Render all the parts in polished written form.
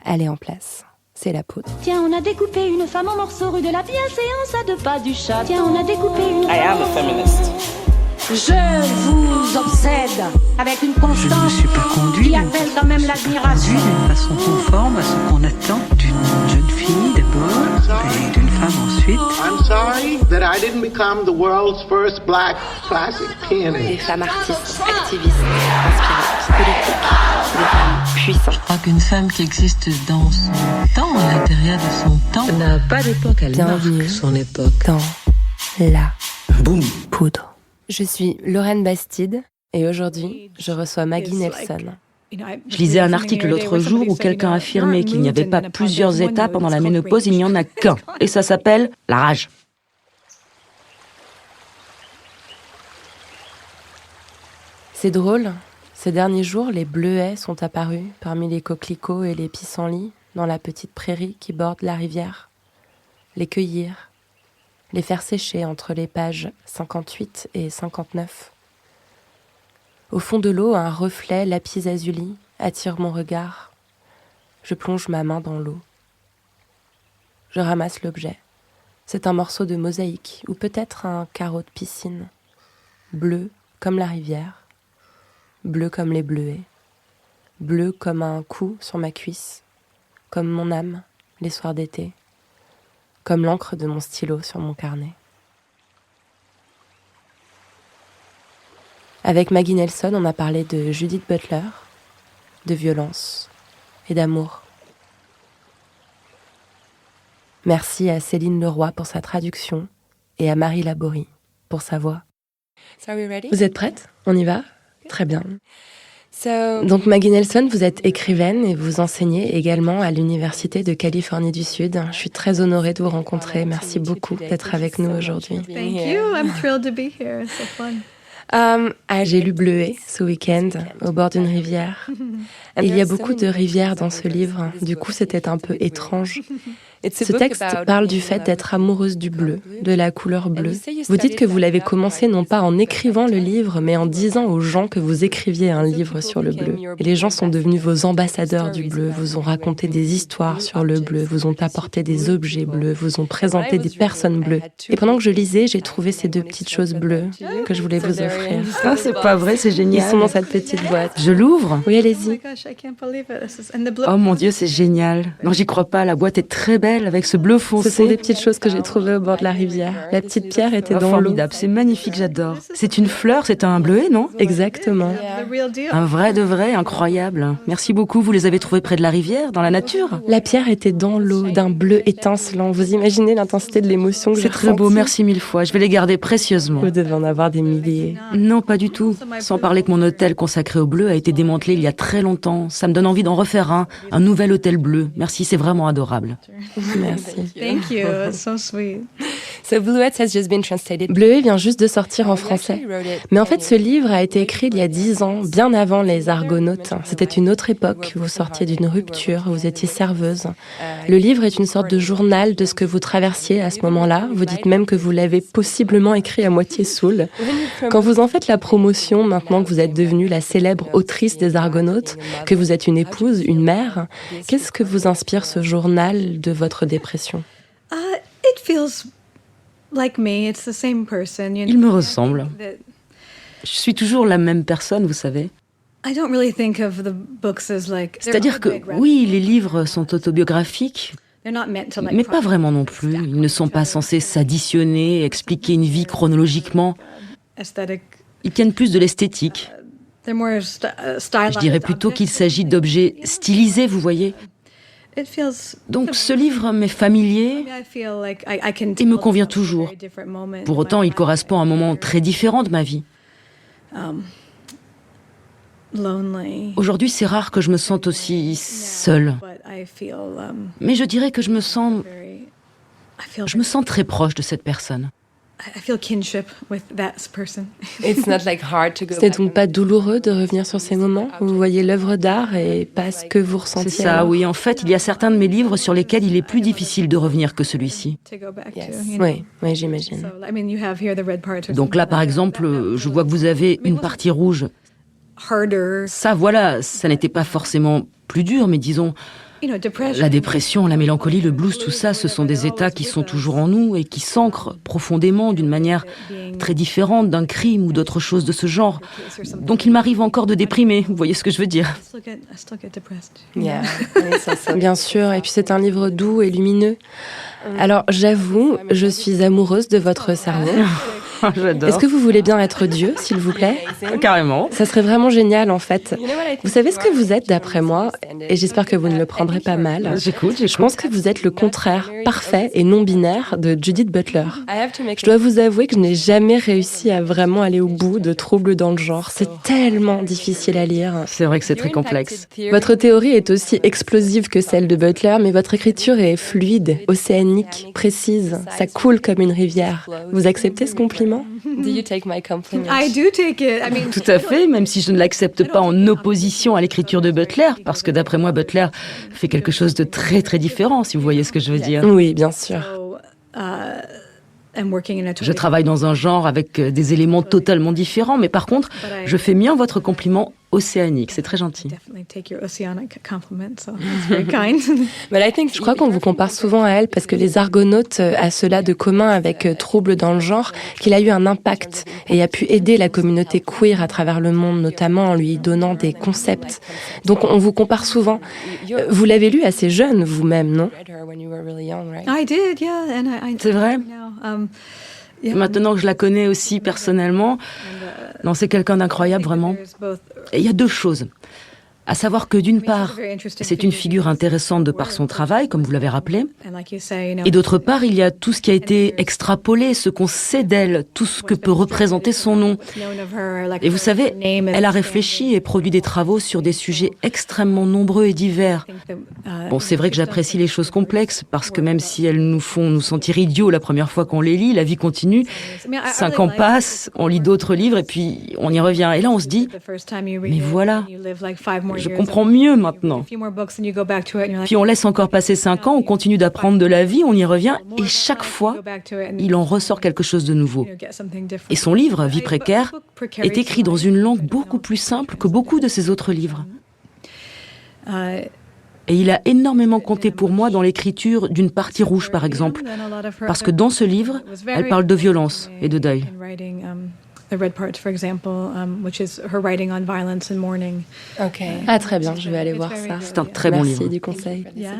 elle est en place. C'est la poudre. Tiens, on a découpé une femme en morceaux rue de la bienséance à 2 pas du chat. Tiens, on a découpé une I am a feminist. Je vous obsède avec une Je ne me constance suis pas conduite qui appelle quand même l'admiration. d'une façon conforme à ce qu'on attend d'une jeune fille d'abord et d'une femme ensuite. I'm sorry that I didn't become the world's first black classic Des pianist. femmes artistes, activistes, inspirantes, politiques, des femmes puissantes. Je crois qu'une femme qui existe dans son temps, à l'intérieur de son temps, n'a pas d'époque, elle Bienvenue marque son époque. dans la Boum. poudre. Je suis Lorraine Bastide et aujourd'hui, je reçois Maggie Nelson. Je lisais un article l'autre jour où quelqu'un affirmait qu'il n'y avait pas plusieurs états pendant la ménopause, il n'y en a qu'un. Et ça s'appelle la rage. C'est drôle, ces derniers jours, les bleuets sont apparus parmi les coquelicots et les pissenlits dans la petite prairie qui borde la rivière. Les cueillir, les faire sécher entre les pages 58 et 59. Au fond de l'eau, un reflet lapis-lazuli attire mon regard. Je plonge ma main dans l'eau. Je ramasse l'objet. C'est un morceau de mosaïque ou peut-être un carreau de piscine. Bleu comme la rivière, bleu comme les bleuets, bleu comme un coup sur ma cuisse, comme mon âme les soirs d'été, comme l'encre de mon stylo sur mon carnet. Avec Maggie Nelson, on a parlé de Judith Butler, de violence et d'amour. Merci à Céline Leroy pour sa traduction et à Marie Laborie pour sa voix. Vous êtes prête ? On y va ? Très bien. Donc Maggie Nelson, vous êtes écrivaine et vous enseignez également à l'Université de Californie du Sud. Je suis très honorée de vous rencontrer. Merci beaucoup d'être avec nous aujourd'hui. Thank you. I'm thrilled to be here. It's so fun. J'ai lu Bleuet ce week-end au bord d'une rivière. Il y a beaucoup de rivières dans ce livre, du coup c'était un peu étrange. Ce texte parle du fait d'être amoureuse du bleu, de la couleur bleue. Vous dites que vous l'avez commencé non pas en écrivant le livre, mais en disant aux gens que vous écriviez un livre sur le bleu. Et les gens sont devenus vos ambassadeurs du bleu, vous ont raconté des histoires sur le bleu, vous ont apporté des objets bleus, vous ont présenté des personnes bleues. Et pendant que je lisais, j'ai trouvé ces 2 petites choses bleues que je voulais vous offrir. Ah, c'est pas vrai, c'est Ils génial. sont dans cette petite boîte. Je l'ouvre. Oui, Oh allez-y. my gosh, I can't believe it. And the blue. Oh mon Dieu, c'est génial. Non, j'y crois pas, la boîte est très belle avec ce bleu foncé. Ce sont des petites choses que j'ai trouvées au bord de la rivière. La petite pierre était Oh, dans l'eau. formidable, c'est magnifique, j'adore. C'est une fleur, c'est un bleuet, non ? Exactement. The real deal. Un vrai de vrai, incroyable. Merci beaucoup, vous les avez trouvés près de la rivière, dans la nature ? La pierre était dans l'eau, d'un bleu étincelant. Vous imaginez l'intensité de l'émotion que j'ai C'est très beau, ressentie ? merci 1000 fois. Je vais les garder précieusement. Vous devez en avoir des milliers. Non, pas du tout. Sans parler que mon hôtel consacré au bleu a été démantelé il y a très longtemps. Ça me donne envie d'en refaire un nouvel hôtel bleu. Merci, c'est vraiment adorable. Merci. Thank you. It's so sweet. Bleuet vient juste de sortir en français. Mais en fait, ce livre a été écrit il y a 10 ans, bien avant les Argonautes. C'était une autre époque. Vous sortiez d'une rupture, vous étiez serveuse. Le livre est une sorte de journal de ce que vous traversiez à ce moment-là. Vous dites même que vous l'avez possiblement écrit à moitié saoul. Quand vous en faites la promotion, maintenant que vous êtes devenue la célèbre autrice des Argonautes, que vous êtes une épouse, une mère, qu'est-ce que vous inspire ce journal de votre dépression ? It feels like me. It's the same person. You Il know, me ressemble. that Je suis toujours la même personne, vous savez. I don't really think of the books as like. C'est-à-dire que, oui, les livres sont autobiographiques, They're not meant to like. mais pas vraiment non plus. Ils ne sont pas censés s'additionner, expliquer une vie chronologiquement. Aesthetic. Ils tiennent plus de l'esthétique. They're more stylized. Je dirais plutôt qu'il s'agit d'objets stylisés, vous voyez. It feels. Donc ce livre m'est familier, I feel like I can. Il me tell convient it's a very toujours. different moment pour in autant my il life. correspond à un moment très différent de ma vie. Lonely. Aujourd'hui, c'est rare que je me sente aussi seule. But I feel Mais je dirais que je me sens very. très proche de cette personne. I feel kinship with that person. Ce n'est donc pas douloureux de revenir sur ces moments où vous voyez l'œuvre d'art et pas ce que vous C'est ressentiez ça, alors. oui. En fait, il y a certains de mes livres sur lesquels il est plus difficile de revenir que celui-ci. To go back Yes. to. You know. Oui, oui, j'imagine. So, I mean, you have here the red part. or Donc là, something par like that. exemple, je vois que vous avez une partie rouge. Harder. Ça, voilà, ça n'était pas forcément plus dur, mais disons, La dépression, la mélancolie, le blues, tout ça, ce sont des états qui sont toujours en nous et qui s'ancrent profondément d'une manière très différente d'un crime ou d'autre chose de ce genre. Donc il m'arrive encore de déprimer, vous voyez ce que je veux dire? Bien sûr, et puis c'est un livre doux et lumineux. Alors j'avoue, je suis amoureuse de votre cerveau. J'adore. Est-ce que vous voulez bien être Dieu, s'il vous plaît? Carrément. Ça serait vraiment génial, en fait. Vous savez ce que vous êtes, d'après moi, et j'espère que vous ne le prendrez pas mal. J'écoute. Je pense que vous êtes le contraire parfait et non-binaire de Judith Butler. Je dois vous avouer que je n'ai jamais réussi à vraiment aller au bout de Troubles dans le genre. C'est tellement difficile à lire. C'est vrai que c'est très complexe. Votre théorie est aussi explosive que celle de Butler, mais votre écriture est fluide, océanique, précise. Ça coule comme une rivière. Vous acceptez ce compliment? I do take it. I mean, Tout à fait, même si je ne l'accepte pas en opposition à l'écriture de Butler, parce que d'après moi, Butler fait quelque chose de très très différent, si vous voyez ce que je veux dire. Oui, bien sûr. I'm working in a Je travaille dans un genre avec des éléments totalement différents, mais par contre, je fais bien votre compliment océanique. C'est très gentil. definitely take your oceanic compliment, so that's very kind. Je crois qu'on vous compare souvent à elle parce que les Argonautes a cela de commun avec Troubles dans le genre, qu'il a eu un impact et a pu aider la communauté queer à travers le monde, notamment en lui donnant des concepts. Donc on vous compare souvent. Vous l'avez lu assez jeune vous-même, non? I did, yeah, and C'est vrai. Yeah. Maintenant que je la connais aussi personnellement, non, c'est quelqu'un d'incroyable, vraiment. There's both Et il y a deux choses. À savoir que d'une part, c'est une figure intéressante de par son travail, comme vous l'avez rappelé, and like you say, et d'autre part, il y a tout ce qui a été extrapolé, ce qu'on sait d'elle, tout ce que peut représenter son nom. Et vous savez, elle a réfléchi et produit des travaux sur des sujets extrêmement nombreux et divers. Bon, c'est vrai que j'apprécie les choses complexes, parce que même si elles nous font nous sentir idiots la première fois qu'on les lit, la vie continue, 5 ans passent, on lit d'autres livres, et puis on y revient. Et là, on se dit, mais voilà, je comprends mieux maintenant. Puis on laisse encore passer 5 ans, on continue d'apprendre de la vie, on y revient, et chaque fois, il en ressort quelque chose de nouveau. Et son livre, Vie précaire, est écrit dans une langue beaucoup plus simple que beaucoup de ses autres livres. Et il a énormément compté pour moi dans l'écriture d'une partie rouge, par exemple, parce que dans ce livre, elle parle de violence et de deuil. The red part, for example, which is her writing on violence and mourning. Ah, très bien, je vais aller voir ça. C'est un très bon livre. Merci du conseil. Yeah.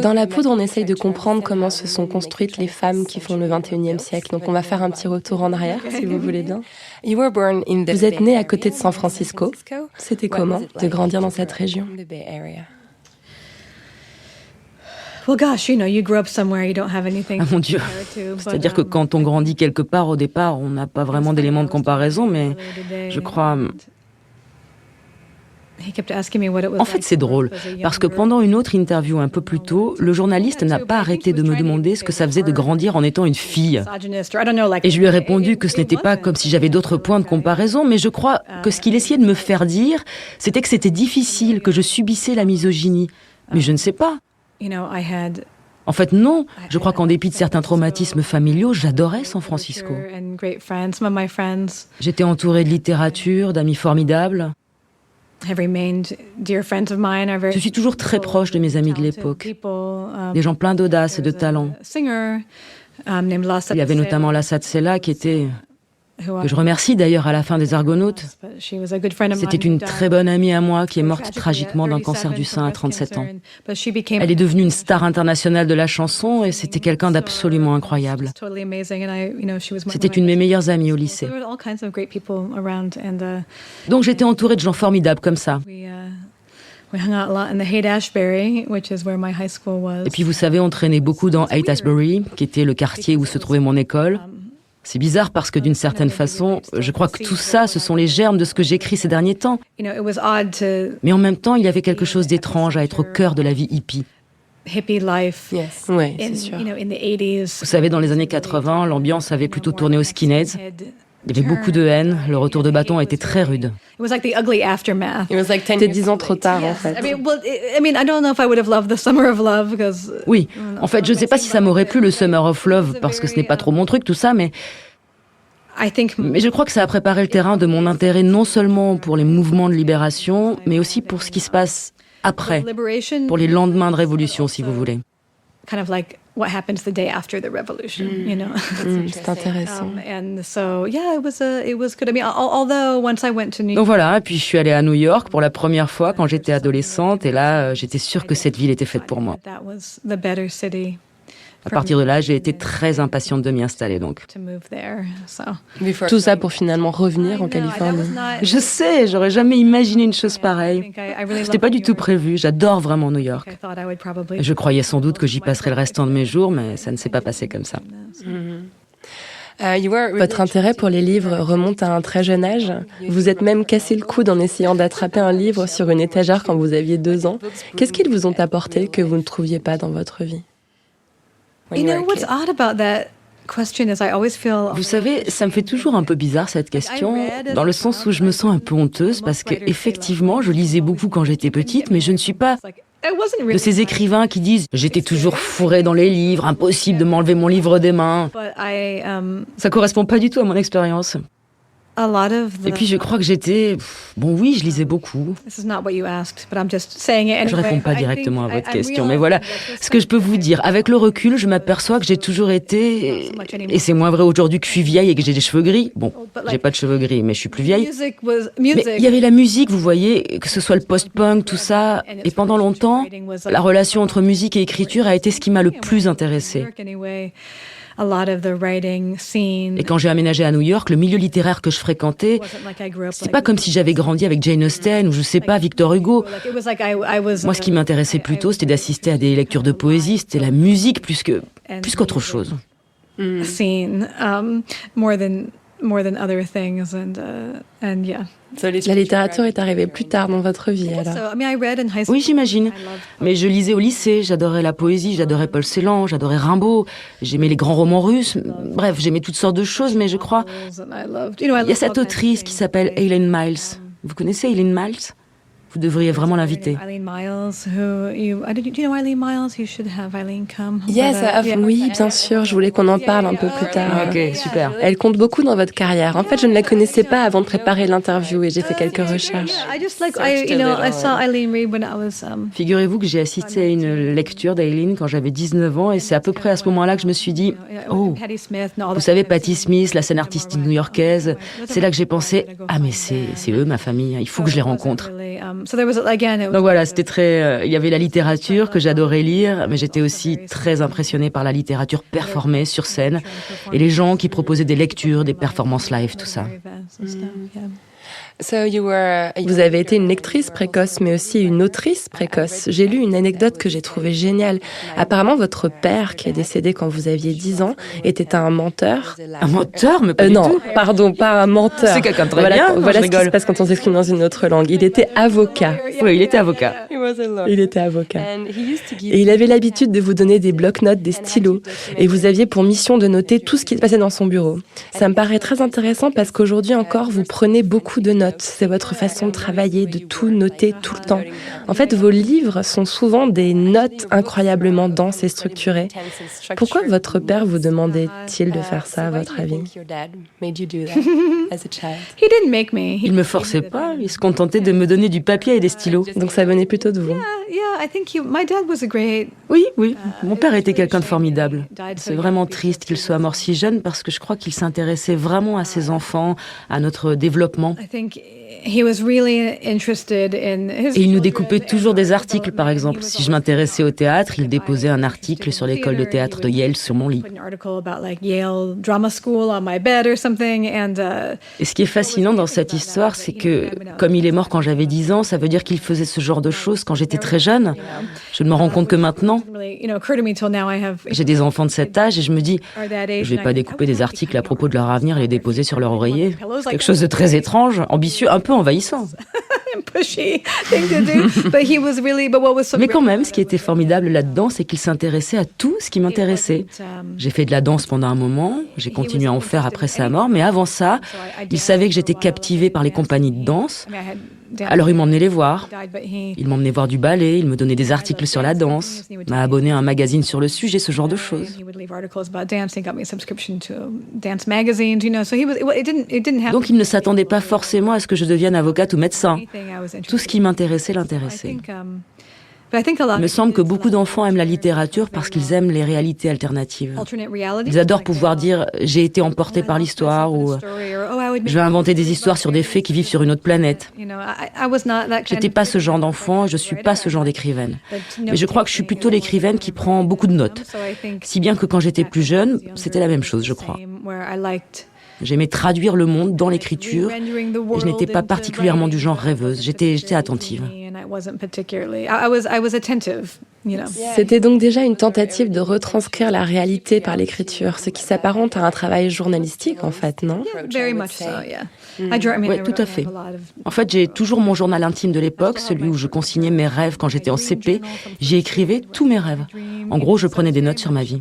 Dans La Poudre, on essaye de comprendre comment se sont construites les femmes qui font le 21e siècle. Donc on va faire un petit retour en arrière, si vous voulez bien. Vous êtes née à côté de San Francisco. C'était comment de grandir dans cette région? Well, gosh, you grew up somewhere you don't have anything Ah mon Dieu. to compare to, but, C'est-à-dire que quand on grandit quelque part, au départ, on n'a pas vraiment d'éléments de comparaison, mais je crois... En fait, c'est drôle, parce que pendant une autre interview un peu plus tôt, le journaliste n'a pas arrêté de me demander ce que ça faisait de grandir en étant une fille. Et je lui ai répondu que ce n'était pas comme si j'avais d'autres points de comparaison, mais je crois que ce qu'il essayait de me faire dire, c'était que c'était difficile, que je subissais la misogynie. Mais je ne sais pas. En fait, non. Je crois qu'en dépit de certains traumatismes familiaux, j'adorais San Francisco. J'étais entourée de littérature, d'amis formidables. Je suis toujours très proche de mes amis de l'époque. Des gens pleins d'audace et de talent. Il y avait notamment Lassa Tsela qui était... que je remercie d'ailleurs à la fin des Argonautes. C'était une très bonne amie à moi qui est morte tragiquement d'un cancer du sein à 37 ans. Elle est devenue une star internationale de la chanson et c'était quelqu'un d'absolument incroyable. C'était une de mes meilleures amies au lycée. Donc j'étais entourée de gens formidables comme ça. Et puis vous savez, on traînait beaucoup dans Haight-Ashbury, qui était le quartier où se trouvait mon école. C'est bizarre parce que d'une certaine façon, je crois que tout ça, ce sont les germes de ce que j'écris ces derniers temps. Mais en même temps, il y avait quelque chose d'étrange à être au cœur de la vie hippie. Oui, c'est sûr. Vous savez, dans les années 80, l'ambiance avait plutôt tourné aux skinheads. Il y avait beaucoup de haine, le retour de bâton a été très rude. C'était 10 ans trop tard, en fait. Oui, en fait, je ne sais pas si ça m'aurait plu le Summer of Love, parce que ce n'est pas trop mon truc, tout ça, mais je crois que ça a préparé le terrain de mon intérêt non seulement pour les mouvements de libération, mais aussi pour ce qui se passe après, pour les lendemains de révolution, si vous voulez. Kind of like what happens the day after the revolution, you know. C'est intéressant. And so, yeah, it was good. I mean, although once I went to New Donc voilà, et puis je suis allée à New York pour la première fois quand j'étais adolescente, et là, j'étais sûre que cette ville était faite pour moi. that was the better city À partir de là, j'ai été très impatiente de m'y installer, donc. to move there. So Tout ça pour finalement revenir en Californie. Je sais, j'aurais jamais imaginé une chose pareille. C'était pas du tout prévu, j'adore vraiment New York. I thought I would probably Je croyais sans doute que j'y passerais le restant de mes jours, mais ça ne s'est pas passé comme ça. Votre intérêt pour les livres remonte à un très jeune âge. Vous êtes même cassé le coude en essayant d'attraper un livre sur une étagère quand vous aviez 2 ans. Qu'est-ce qu'ils vous ont apporté que vous ne trouviez pas dans votre vie? You know what's odd about that question is I always feel Vous savez, ça me fait toujours un peu bizarre cette question, dans le sens où je me sens un peu honteuse parce que effectivement, je lisais beaucoup quand j'étais petite, mais je ne suis pas de ces écrivains qui disent « j'étais toujours fourrée dans les livres, impossible de m'enlever mon livre des mains ». Ça correspond pas du tout à mon expérience. a lot of the Et puis je crois que j'étais... Bon oui, je lisais beaucoup. This is not what you asked, but I'm just saying it anyway. Je réponds pas I directement à think votre I question, mais realize voilà, that ce que je peux vous dire. Avec le recul, je m'aperçois que j'ai toujours été... Et c'est moins vrai aujourd'hui que je suis vieille et que j'ai des cheveux gris. Bon, j'ai pas de cheveux gris, mais je suis plus vieille. Mais il y avait la musique, vous voyez, que ce soit le post-punk, tout ça. Et pendant longtemps, la relation entre musique et écriture a été ce qui m'a le plus intéressée. Et quand j'ai aménagé à New York, le milieu littéraire que je fréquentais, c'est pas comme si j'avais grandi avec Jane Austen ou je sais pas, Victor Hugo. Moi, ce qui m'intéressait plutôt, c'était d'assister à des lectures de poésie, c'était la musique plus qu'autre chose. More than other things and yeah. La littérature est arrivée plus tard dans votre vie, alors. So, I mean, I read in high school. Oui, j'imagine. Mais je lisais au lycée, j'adorais la poésie, j'adorais Paul Celan, j'adorais Rimbaud, j'aimais les grands romans russes. Bref, j'aimais toutes sortes de choses, mais je crois... Il y a cette autrice qui s'appelle Eileen Miles. Vous connaissez Eileen Miles ? Vous devriez vraiment l'inviter. Eileen Miles, do you know Eileen Miles? You should have Eileen come. Yes, oui, bien sûr, je voulais qu'on en parle un peu plus tard. Ok, super. Elle compte beaucoup dans votre carrière. En fait, je ne la connaissais pas avant de préparer l'interview et j'ai fait quelques recherches. I just like I saw Eileen read when I was Figurez-vous que j'ai assisté à une lecture d'Eileen quand j'avais 19 ans et c'est à peu près à ce moment-là que je me suis dit « Oh, vous savez, Patti Smith, la scène artistique new-yorkaise, c'est là que j'ai pensé « Ah, mais c'est eux, ma famille, il faut que je les rencontre ». Donc voilà, c'était très... il y avait la littérature que j'adorais lire, mais j'étais aussi très impressionnée par la littérature performée sur scène et les gens qui proposaient des lectures, des performances live, tout ça. Vous avez été une lectrice précoce, mais aussi une autrice précoce. J'ai lu une anecdote que j'ai trouvée géniale. Apparemment, votre père, qui est décédé quand vous aviez 10 ans, était un menteur. Un menteur, mais pas du non, tout. Pardon, pas un menteur. C'est quelqu'un de très voilà, bien. Voilà je ce qui rigole. se passe quand on s'exprime dans une autre langue. Il était avocat. Oui, il était avocat. Il était avocat. Et il avait l'habitude de vous donner des bloc-notes, des stylos. Et vous aviez pour mission de noter tout ce qui se passait dans son bureau. Ça me paraît très intéressant parce qu'aujourd'hui encore, vous prenez beaucoup de notes. C'est votre façon de travailler, de tout noter tout le temps. En fait, vos livres sont souvent des notes incroyablement denses et structurées. Pourquoi votre père vous demandait-il de faire ça, à votre avis? He didn't make me. Il me forçait pas, il se contentait de me donner du papier et des stylos. Donc ça venait plutôt de vous. Yeah, I think my dad was a great. Oui, mon père était quelqu'un de formidable. C'est vraiment triste qu'il soit mort si jeune parce que je crois qu'il s'intéressait vraiment à ses enfants, à notre développement. I think he was really interested in his. Et il nous découpait toujours des articles, par exemple. Si je m'intéressais au théâtre, il déposait un article sur l'école de théâtre de Yale sur mon lit. Et ce qui est fascinant dans cette histoire, c'est que, comme il est mort quand j'avais 10 ans, ça veut dire qu'il faisait ce genre de choses quand j'étais très jeune. Je ne me rends compte que maintenant. J'ai des enfants de cet âge et je me dis, je vais pas découper des articles à propos de leur avenir et les déposer sur leur oreiller. C'est quelque chose de très étrange, ambitieux, un peu envahissant. Mais quand même, ce qui était formidable là-dedans, c'est qu'il s'intéressait à tout ce qui m'intéressait. J'ai fait de la danse pendant un moment, j'ai continué à en faire après sa mort, mais avant ça, il savait que j'étais captivée par les compagnies de danse. Alors il m'emmenait les voir. Il m'emmenait voir du ballet, il me donnait des articles sur la danse, m'a abonné à un magazine sur le sujet, ce genre de choses. Donc il ne s'attendait pas forcément à ce que je devienne avocate ou médecin. Tout ce qui m'intéressait l'intéressait. Il me semble que beaucoup d'enfants aiment la littérature parce qu'ils aiment les réalités alternatives. Ils adorent pouvoir dire « j'ai été emporté par l'histoire » ou « je vais inventer des histoires sur des fées qui vivent sur une autre planète ». J'étais pas ce genre d'enfant, je suis pas ce genre d'écrivaine. Mais je crois que je suis plutôt l'écrivaine qui prend beaucoup de notes. Si bien que quand j'étais plus jeune, c'était la même chose, je crois. J'aimais traduire le monde dans l'écriture et je n'étais pas particulièrement du genre rêveuse. J'étais attentive. C'était donc déjà une tentative de retranscrire la réalité par l'écriture, ce qui s'apparente à un travail journalistique en fait, non? Oui, tout à fait. En fait, j'ai toujours mon journal intime de l'époque, celui où je consignais mes rêves quand j'étais en CP. J'y écrivais tous mes rêves. En gros, je prenais des notes sur ma vie.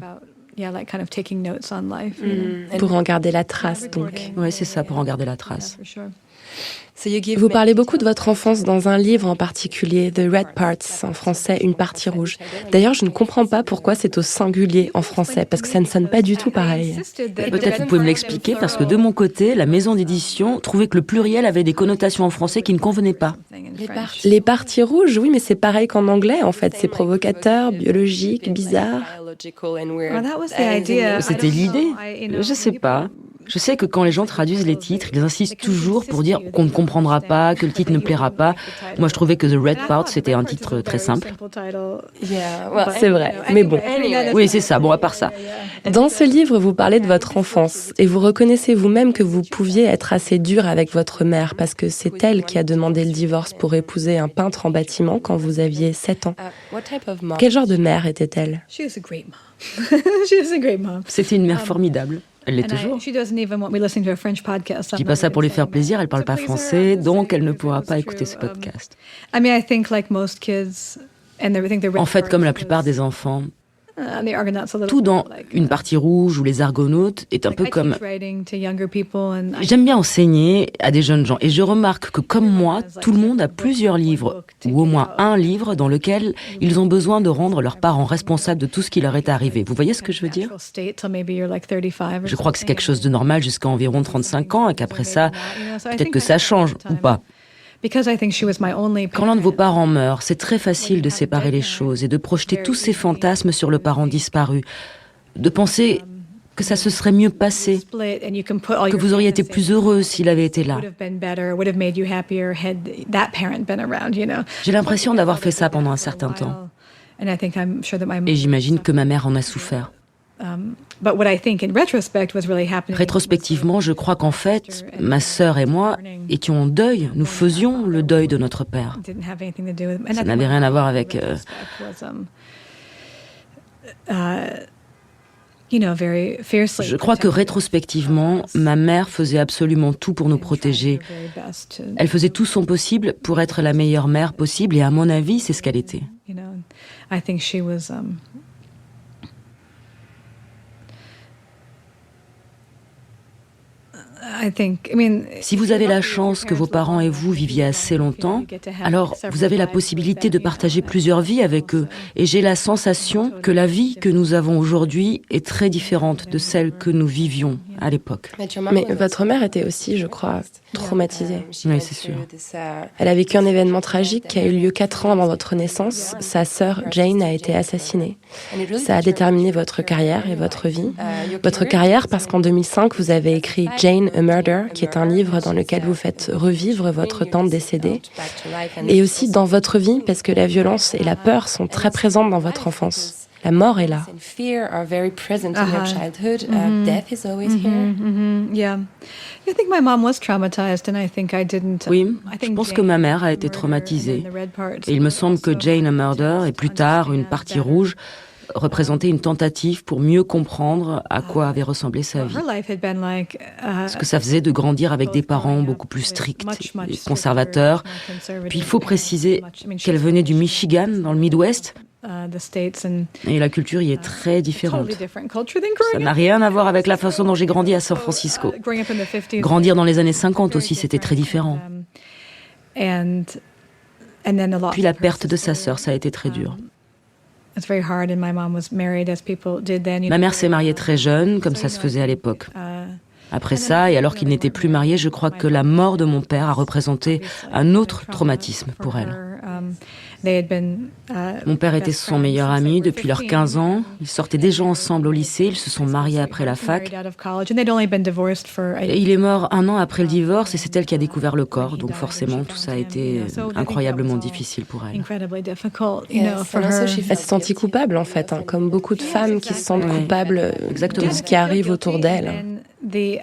Pour en garder la trace, donc. Oui, c'est ça, pour en garder la trace. Vous parlez beaucoup de votre enfance dans un livre en particulier, The Red Parts, en français, Une partie rouge. D'ailleurs, je ne comprends pas pourquoi c'est au singulier en français, parce que ça ne sonne pas du tout pareil. Peut-être vous pouvez me l'expliquer, parce que de mon côté, la maison d'édition trouvait que le pluriel avait des connotations en français qui ne convenaient pas. Les parties rouges, oui, mais c'est pareil qu'en anglais, en fait. C'est provocateur, biologique, bizarre. C'était l'idée. Je sais pas. Je sais que quand les gens traduisent les titres, ils insistent toujours pour dire qu'on ne comprendra pas, que le titre ne plaira pas. Moi, je trouvais que The Red Part, c'était un titre très simple. C'est vrai, mais bon. Oui, c'est ça, bon, à part ça. Dans ce livre, vous parlez de votre enfance et vous reconnaissez vous-même que vous pouviez être assez dur avec votre mère parce que c'est elle qui a demandé le divorce pour épouser un peintre en bâtiment quand vous aviez 7 ans. Quel genre de mère était-elle? C'était une mère formidable. Elle l'est toujours. Je dis pas ça pour lui faire plaisir, elle parle pas français, donc elle ne pourra pas écouter ce podcast. En fait, comme la plupart des enfants, tout dans Une partie rouge ou Les Argonautes est un peu comme... J'aime bien enseigner à des jeunes gens et je remarque que comme moi, tout le monde a plusieurs livres, ou au moins un livre dans lequel ils ont besoin de rendre leurs parents responsables de tout ce qui leur est arrivé. Vous voyez ce que je veux dire? Je crois que c'est quelque chose de normal jusqu'à environ 35 ans et qu'après ça, peut-être que ça change ou pas. Quand l'un de vos parents meurt, c'est très facile de séparer les choses et de projeter tous ces fantasmes sur le parent disparu, de penser que ça se serait mieux passé, que vous auriez été plus heureux s'il avait été là. J'ai l'impression d'avoir fait ça pendant un certain temps. Et j'imagine que ma mère en a souffert. Rétrospectivement, je crois qu'en fait, ma sœur et moi étions en deuil. Nous faisions le deuil de notre père. Ça n'avait rien à voir avec... Je crois que rétrospectivement, ma mère faisait absolument tout pour nous protéger. Elle faisait tout son possible pour être la meilleure mère possible et à mon avis, c'est ce qu'elle était. Si vous avez la chance que vos parents et vous viviez assez longtemps, alors vous avez la possibilité de partager plusieurs vies avec eux. Et j'ai la sensation que la vie que nous avons aujourd'hui est très différente de celle que nous vivions à l'époque. Mais votre mère était aussi, je crois, traumatisée. Oui, c'est sûr. Elle a vécu un événement tragique qui a eu lieu 4 ans avant votre naissance. Sa sœur Jane a été assassinée. Ça a déterminé votre carrière et votre vie. Votre carrière parce qu'en 2005, vous avez écrit Jane, A Murder, qui est un livre dans lequel vous faites revivre votre tante décédée. Et aussi dans votre vie parce que la violence et la peur sont très présentes dans votre enfance. La mort est là. Oui, je pense que ma mère a été traumatisée. Et il me semble que Jane, A Murder et plus tard Une partie rouge représentait une tentative pour mieux comprendre à quoi avait ressemblé sa vie. Ce que ça faisait de grandir avec des parents beaucoup plus stricts et conservateurs. Puis il faut préciser qu'elle venait du Michigan, dans le Midwest. Et la culture y est très différente. Ça n'a rien à voir avec la façon dont j'ai grandi à San Francisco. Grandir dans les années 50 aussi, c'était très différent. Puis la perte de sa sœur, ça a été très dur. Ma mère s'est mariée très jeune, comme ça se faisait à l'époque. Après ça, et alors qu'ils n'étaient plus mariés, je crois que la mort de mon père a représenté un autre traumatisme pour elle. Mon père était son meilleur ami depuis leurs 15 ans. Ils sortaient déjà ensemble au lycée, ils se sont mariés après la fac. Et il est mort 1 an après le divorce et c'est elle qui a découvert le corps. Donc forcément, tout ça a été incroyablement difficile pour elle. Elle s'est sentie coupable en fait, comme beaucoup de femmes qui se sentent coupables de ce qui arrive autour d'elles. Oui,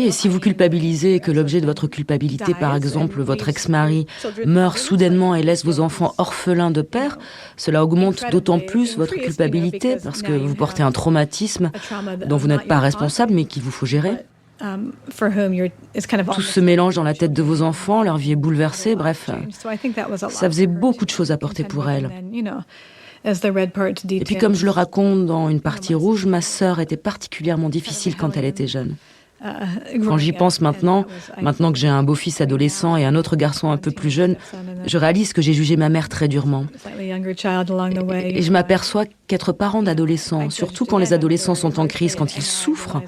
et si vous culpabilisez et que l'objet de votre culpabilité, par exemple votre ex-mari, meurt soudainement et laisse vos enfants orphelins de père, cela augmente d'autant plus votre culpabilité parce que vous portez un traumatisme dont vous n'êtes pas responsable mais qu'il vous faut gérer. Tout se mélange dans la tête de vos enfants, leur vie est bouleversée, bref, ça faisait beaucoup de choses à porter pour elle. Et puis comme je le raconte dans Une partie rouge, ma sœur était particulièrement difficile quand elle était jeune. Quand j'y pense maintenant que j'ai un beau-fils adolescent et un autre garçon un peu plus jeune, je réalise que j'ai jugé ma mère très durement. Et je m'aperçois qu'être parent d'adolescents, surtout quand les adolescents sont en crise, quand ils souffrent,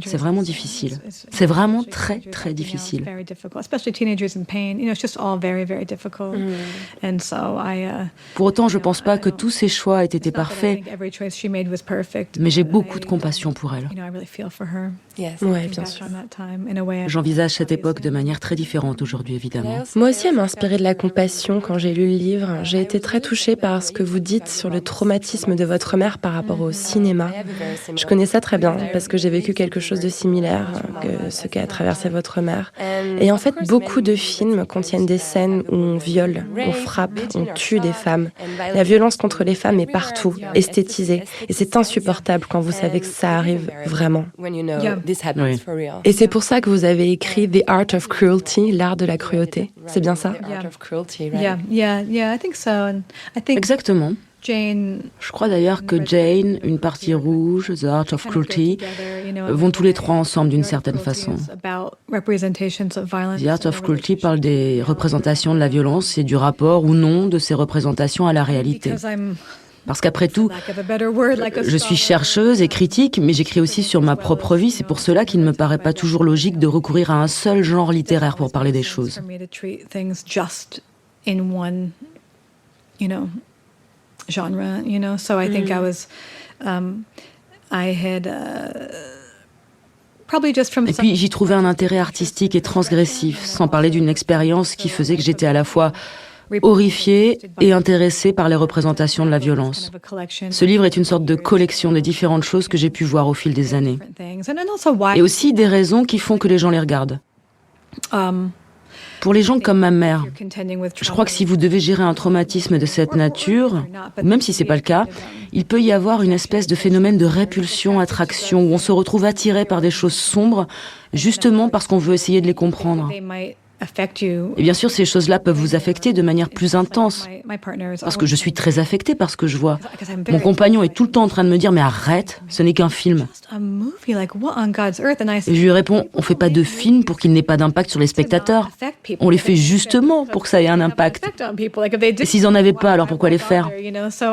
c'est vraiment difficile. C'est vraiment très, très difficile. Pour autant, je ne pense pas que tous ses choix aient été parfaits, mais j'ai beaucoup de compassion pour elle. Oui, bien sûr. J'envisage cette époque de manière très différente aujourd'hui, évidemment. Moi aussi, elle m'a inspiré de la compassion quand j'ai lu le livre. J'ai été très touchée par ce que vous dites sur le traumatisme de votre mère par rapport au cinéma. Je connais ça très bien parce que j'ai vécu quelque chose de similaire que ce qu'a traversé votre mère. Et en fait, beaucoup de films contiennent des scènes où on viole, on frappe, on tue des femmes. La violence contre les femmes est partout, esthétisée. Et c'est insupportable quand vous savez que ça arrive vraiment. Oui. Et c'est pour ça que vous avez écrit The Art of Cruelty, l'art de la cruauté. C'est bien ça? Exactement. Je crois d'ailleurs que Jane, Une partie rouge, The Art of Cruelty vont tous les trois ensemble d'une certaine façon. The Art of Cruelty parle des représentations de la violence et du rapport ou non de ces représentations à la réalité. Parce qu'après tout, je suis chercheuse et critique, mais j'écris aussi sur ma propre vie. C'est pour cela qu'il ne me paraît pas toujours logique de recourir à un seul genre littéraire pour parler des choses. Et puis j'y trouvais un intérêt artistique et transgressif, sans parler d'une expérience qui faisait que j'étais à la fois horrifiée et intéressée par les représentations de la violence. Ce livre est une sorte de collection de différentes choses que j'ai pu voir au fil des années. Et aussi des raisons qui font que les gens les regardent. Pour les gens comme ma mère, je crois que si vous devez gérer un traumatisme de cette nature, même si c'est pas le cas, il peut y avoir une espèce de phénomène de répulsion-attraction où on se retrouve attiré par des choses sombres, justement parce qu'on veut essayer de les comprendre. Et bien sûr, ces choses-là peuvent vous affecter de manière plus intense. Parce que je suis très affectée par ce que je vois. Mon compagnon est tout le temps en train de me dire « Mais arrête, ce n'est qu'un film ». Et je lui réponds « On ne fait pas de film pour qu'il n'ait pas d'impact sur les spectateurs. On les fait justement pour que ça ait un impact. Et s'ils n'en avaient pas, alors pourquoi les faire?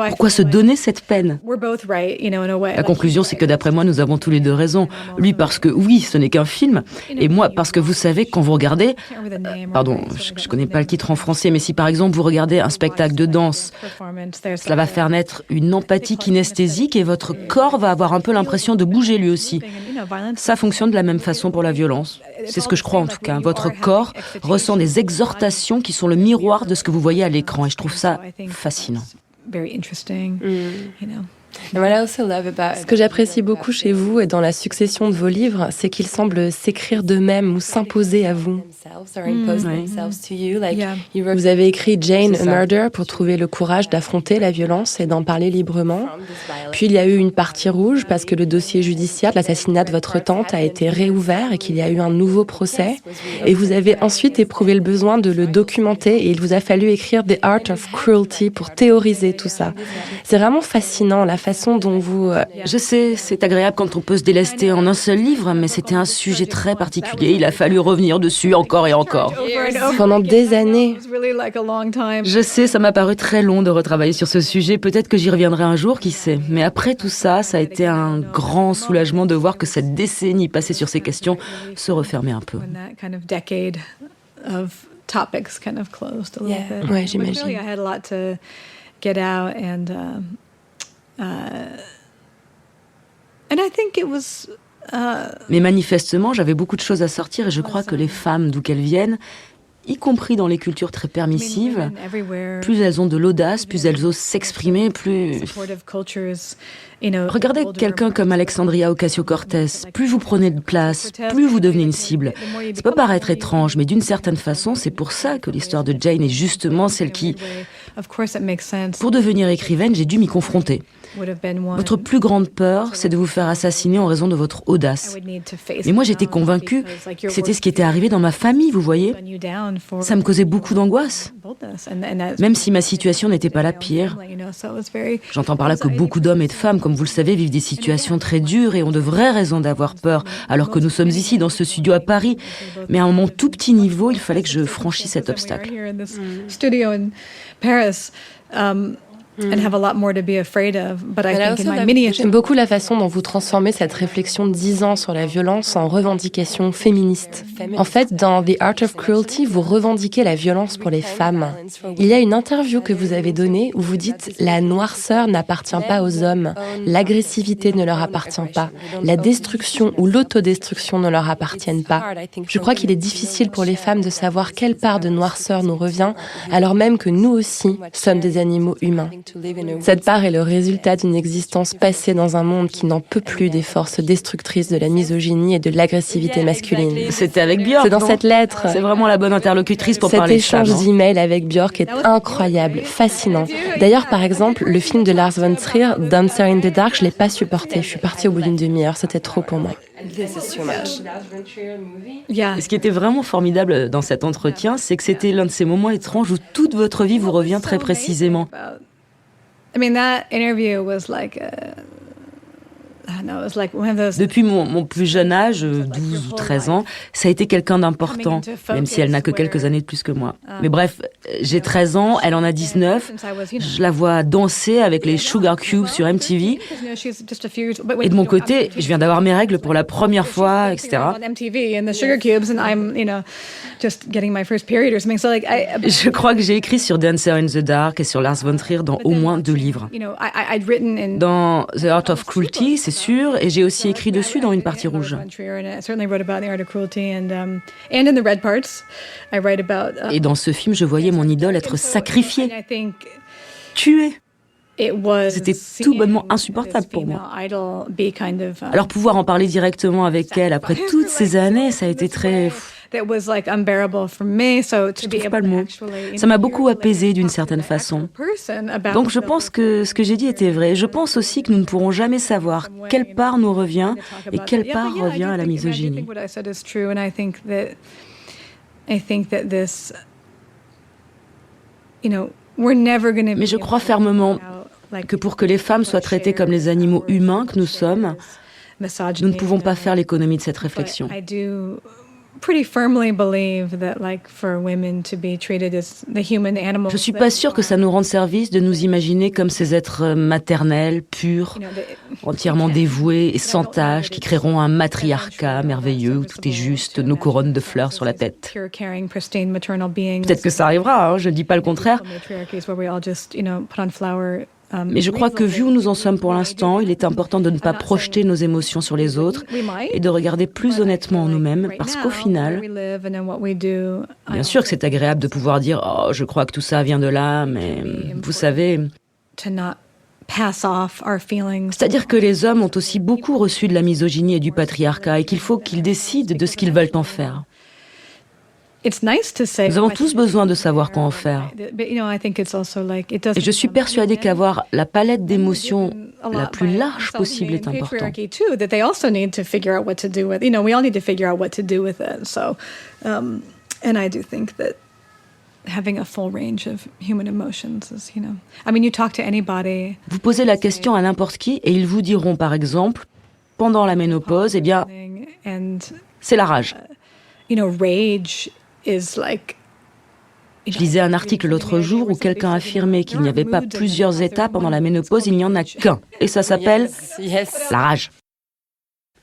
Pourquoi se donner cette peine ?» La conclusion, c'est que d'après moi, nous avons tous les deux raison. Lui parce que oui, ce n'est qu'un film. Et moi parce que vous savez, quand vous regardez... Pardon, je connais pas le titre en français, mais si par exemple vous regardez un spectacle de danse, cela va faire naître une empathie kinesthésique et votre corps va avoir un peu l'impression de bouger lui aussi. Ça fonctionne de la même façon pour la violence. C'est ce que je crois en tout cas. Votre corps ressent des exhortations qui sont le miroir de ce que vous voyez à l'écran et je trouve ça fascinant. Ce que j'apprécie beaucoup chez vous et dans la succession de vos livres, c'est qu'ils semblent s'écrire d'eux-mêmes ou s'imposer à vous. Vous avez écrit Jane, a Murder pour trouver le courage d'affronter la violence et d'en parler librement. Puis il y a eu Une partie rouge parce que le dossier judiciaire de l'assassinat de votre tante a été réouvert et qu'il y a eu un nouveau procès. Et vous avez ensuite éprouvé le besoin de le documenter et il vous a fallu écrire The Art of Cruelty pour théoriser tout ça. C'est vraiment fascinant la façon dont vous... Je sais, c'est agréable quand on peut se délester en un seul livre, mais c'était un sujet très particulier. Il a fallu revenir dessus encore et encore. Pendant des années. Je sais, ça m'a paru très long de retravailler sur ce sujet. Peut-être que j'y reviendrai un jour, qui sait. Mais après tout ça, ça a été un grand soulagement de voir que cette décennie passée sur ces questions se refermait un peu. Ouais, j'imagine. Mais manifestement, j'avais beaucoup de choses à sortir et je crois que les femmes, d'où qu'elles viennent, y compris dans les cultures très permissives, plus elles ont de l'audace, plus elles osent s'exprimer, plus... Regardez quelqu'un comme Alexandria Ocasio-Cortez. Plus vous prenez de place, plus vous devenez une cible. Ça peut paraître étrange, mais d'une certaine façon, c'est pour ça que l'histoire de Jane est justement celle qui... Pour devenir écrivaine, j'ai dû m'y confronter. Votre plus grande peur, c'est de vous faire assassiner en raison de votre audace. Mais moi, j'étais convaincue que c'était ce qui était arrivé dans ma famille, vous voyez. Ça me causait beaucoup d'angoisse, même si ma situation n'était pas la pire. J'entends par là que beaucoup d'hommes et de femmes, comme vous le savez, vivent des situations très dures et ont de vraies raisons d'avoir peur, alors que nous sommes ici, dans ce studio à Paris. Mais à mon tout petit niveau, il fallait que je franchisse cet obstacle. J'aime beaucoup la façon dont vous transformez cette réflexion de 10 ans sur la violence en revendication féministe. En fait, dans The Art of Cruelty, vous revendiquez la violence pour les femmes. Il y a une interview que vous avez donnée où vous dites « La noirceur n'appartient pas aux hommes, l'agressivité ne leur appartient pas, la destruction ou l'autodestruction ne leur appartiennent pas. Je crois qu'il est difficile pour les femmes de savoir quelle part de noirceur nous revient, alors même que nous aussi sommes des animaux humains. » Cette part est le résultat d'une existence passée dans un monde qui n'en peut plus des forces destructrices de la misogynie et de l'agressivité masculine. C'était avec Björk. C'est dans cette lettre. C'est vraiment la bonne interlocutrice pour parler de ça. Cet échange d'emails avec Björk est incroyable, fascinant. D'ailleurs, par exemple, le film de Lars von Trier, Dancer in the Dark, je l'ai pas supporté. Je suis partie au bout d'une demi-heure, c'était trop pour moi. Et ce qui était vraiment formidable dans cet entretien, c'est que c'était l'un de ces moments étranges où toute votre vie vous revient très précisément. Depuis mon plus jeune âge, 12 ou 13 ans, ça a été quelqu'un d'important, même si elle n'a que quelques années de plus que moi. Mais bref, j'ai 13 ans, elle en a 19, je la vois danser avec les Sugar Cubes sur MTV, et de mon côté, je viens d'avoir mes règles pour la première fois, etc. Je crois que j'ai écrit sur Dancer in the Dark et sur Lars von Trier dans au moins 2 livres. Dans The Art of Cruelty, c'est sûr, et j'ai aussi écrit dessus dans une partie rouge. Et dans ce film, je voyais mon idole être sacrifiée, tuée. C'était tout bonnement insupportable pour moi. Alors pouvoir en parler directement avec elle après toutes ces années, ça a été très... Je trouve pas le mot. Ça m'a beaucoup apaisée d'une certaine façon. Donc je pense que ce que j'ai dit était vrai. Je pense aussi que nous ne pourrons jamais savoir quelle part nous revient et quelle part revient à la misogynie. Mais je crois fermement que pour que les femmes soient traitées comme les animaux humains que nous sommes, nous ne pouvons pas faire l'économie de cette réflexion. Je suis pas sûre que ça nous rende service de nous imaginer comme ces êtres maternels, purs, entièrement dévoués et sans tâches, qui créeront un matriarcat merveilleux où tout est juste, nos couronnes de fleurs sur la tête. Peut-être que ça arrivera, hein, je ne dis pas le contraire. Mais je crois que vu où nous en sommes pour l'instant, il est important de ne pas projeter nos émotions sur les autres et de regarder plus honnêtement en nous-mêmes, parce qu'au final, bien sûr que c'est agréable de pouvoir dire « Oh, je crois que tout ça vient de là, mais vous savez... » C'est-à-dire que les hommes ont aussi beaucoup reçu de la misogynie et du patriarcat et qu'il faut qu'ils décident de ce qu'ils veulent en faire. Nous avons tous besoin de savoir quoi en faire. Et je suis persuadée qu'avoir la palette d'émotions la plus large possible est important. having a full range of human emotions is, I mean, you talk to anybody. Vous posez la question à n'importe qui et ils vous diront, par exemple, pendant la ménopause, eh bien, And, c'est la rage. Rage is like. Je lisais un article l'autre jour où quelqu'un affirmait qu'il n'y avait pas plusieurs états pendant la ménopause, il n'y en a qu'un. Et ça s'appelle la rage.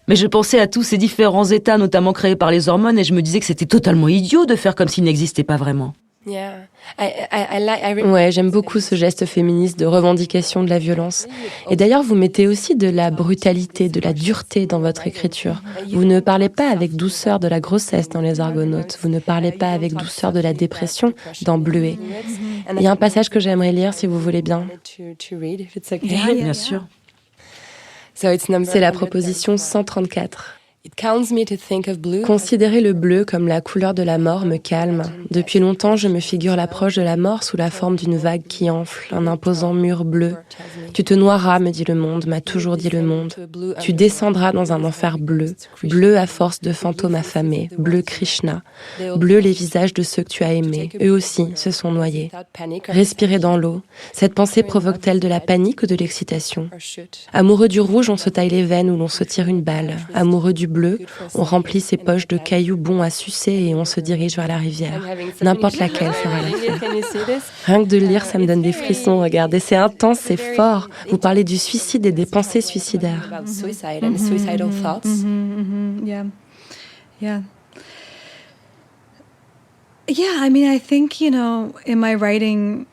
Mais je pensais à tous ces différents états, notamment créés par les hormones, et je me disais que c'était totalement idiot de faire comme s'ils n'existaient pas vraiment. Ouais, j'aime beaucoup ce geste féministe de revendication de la violence. Et d'ailleurs, vous mettez aussi de la brutalité, de la dureté dans votre écriture. Vous ne parlez pas avec douceur de la grossesse dans Les Argonautes. Vous ne parlez pas avec douceur de la dépression dans Bleuet. Il y a un passage que j'aimerais lire, si vous voulez bien. Bien sûr. C'est la proposition 134. Considérer le bleu comme la couleur de la mort me calme. Depuis longtemps, je me figure l'approche de la mort sous la forme d'une vague qui enfle, un imposant mur bleu. Tu te noieras, me dit le monde, m'a toujours dit le monde. Tu descendras dans un enfer bleu, bleu à force de fantômes affamés, bleu Krishna, bleu les visages de ceux que tu as aimés. Eux aussi se sont noyés. Respirer dans l'eau. Cette pensée provoque-t-elle de la panique ou de l'excitation? Amoureux du rouge, on se taille les veines ou l'on se tire une balle. Amoureux du bleu, on remplit ses poches de cailloux bons à sucer et on se dirige vers la rivière. N'importe laquelle fera l'affaire. Rien que de lire, ça me donne des frissons. Regardez, c'est intense, c'est fort. Vous parlez du suicide et des pensées suicidaires. Yeah. Yeah. Yeah, I mean, I think, in my writing,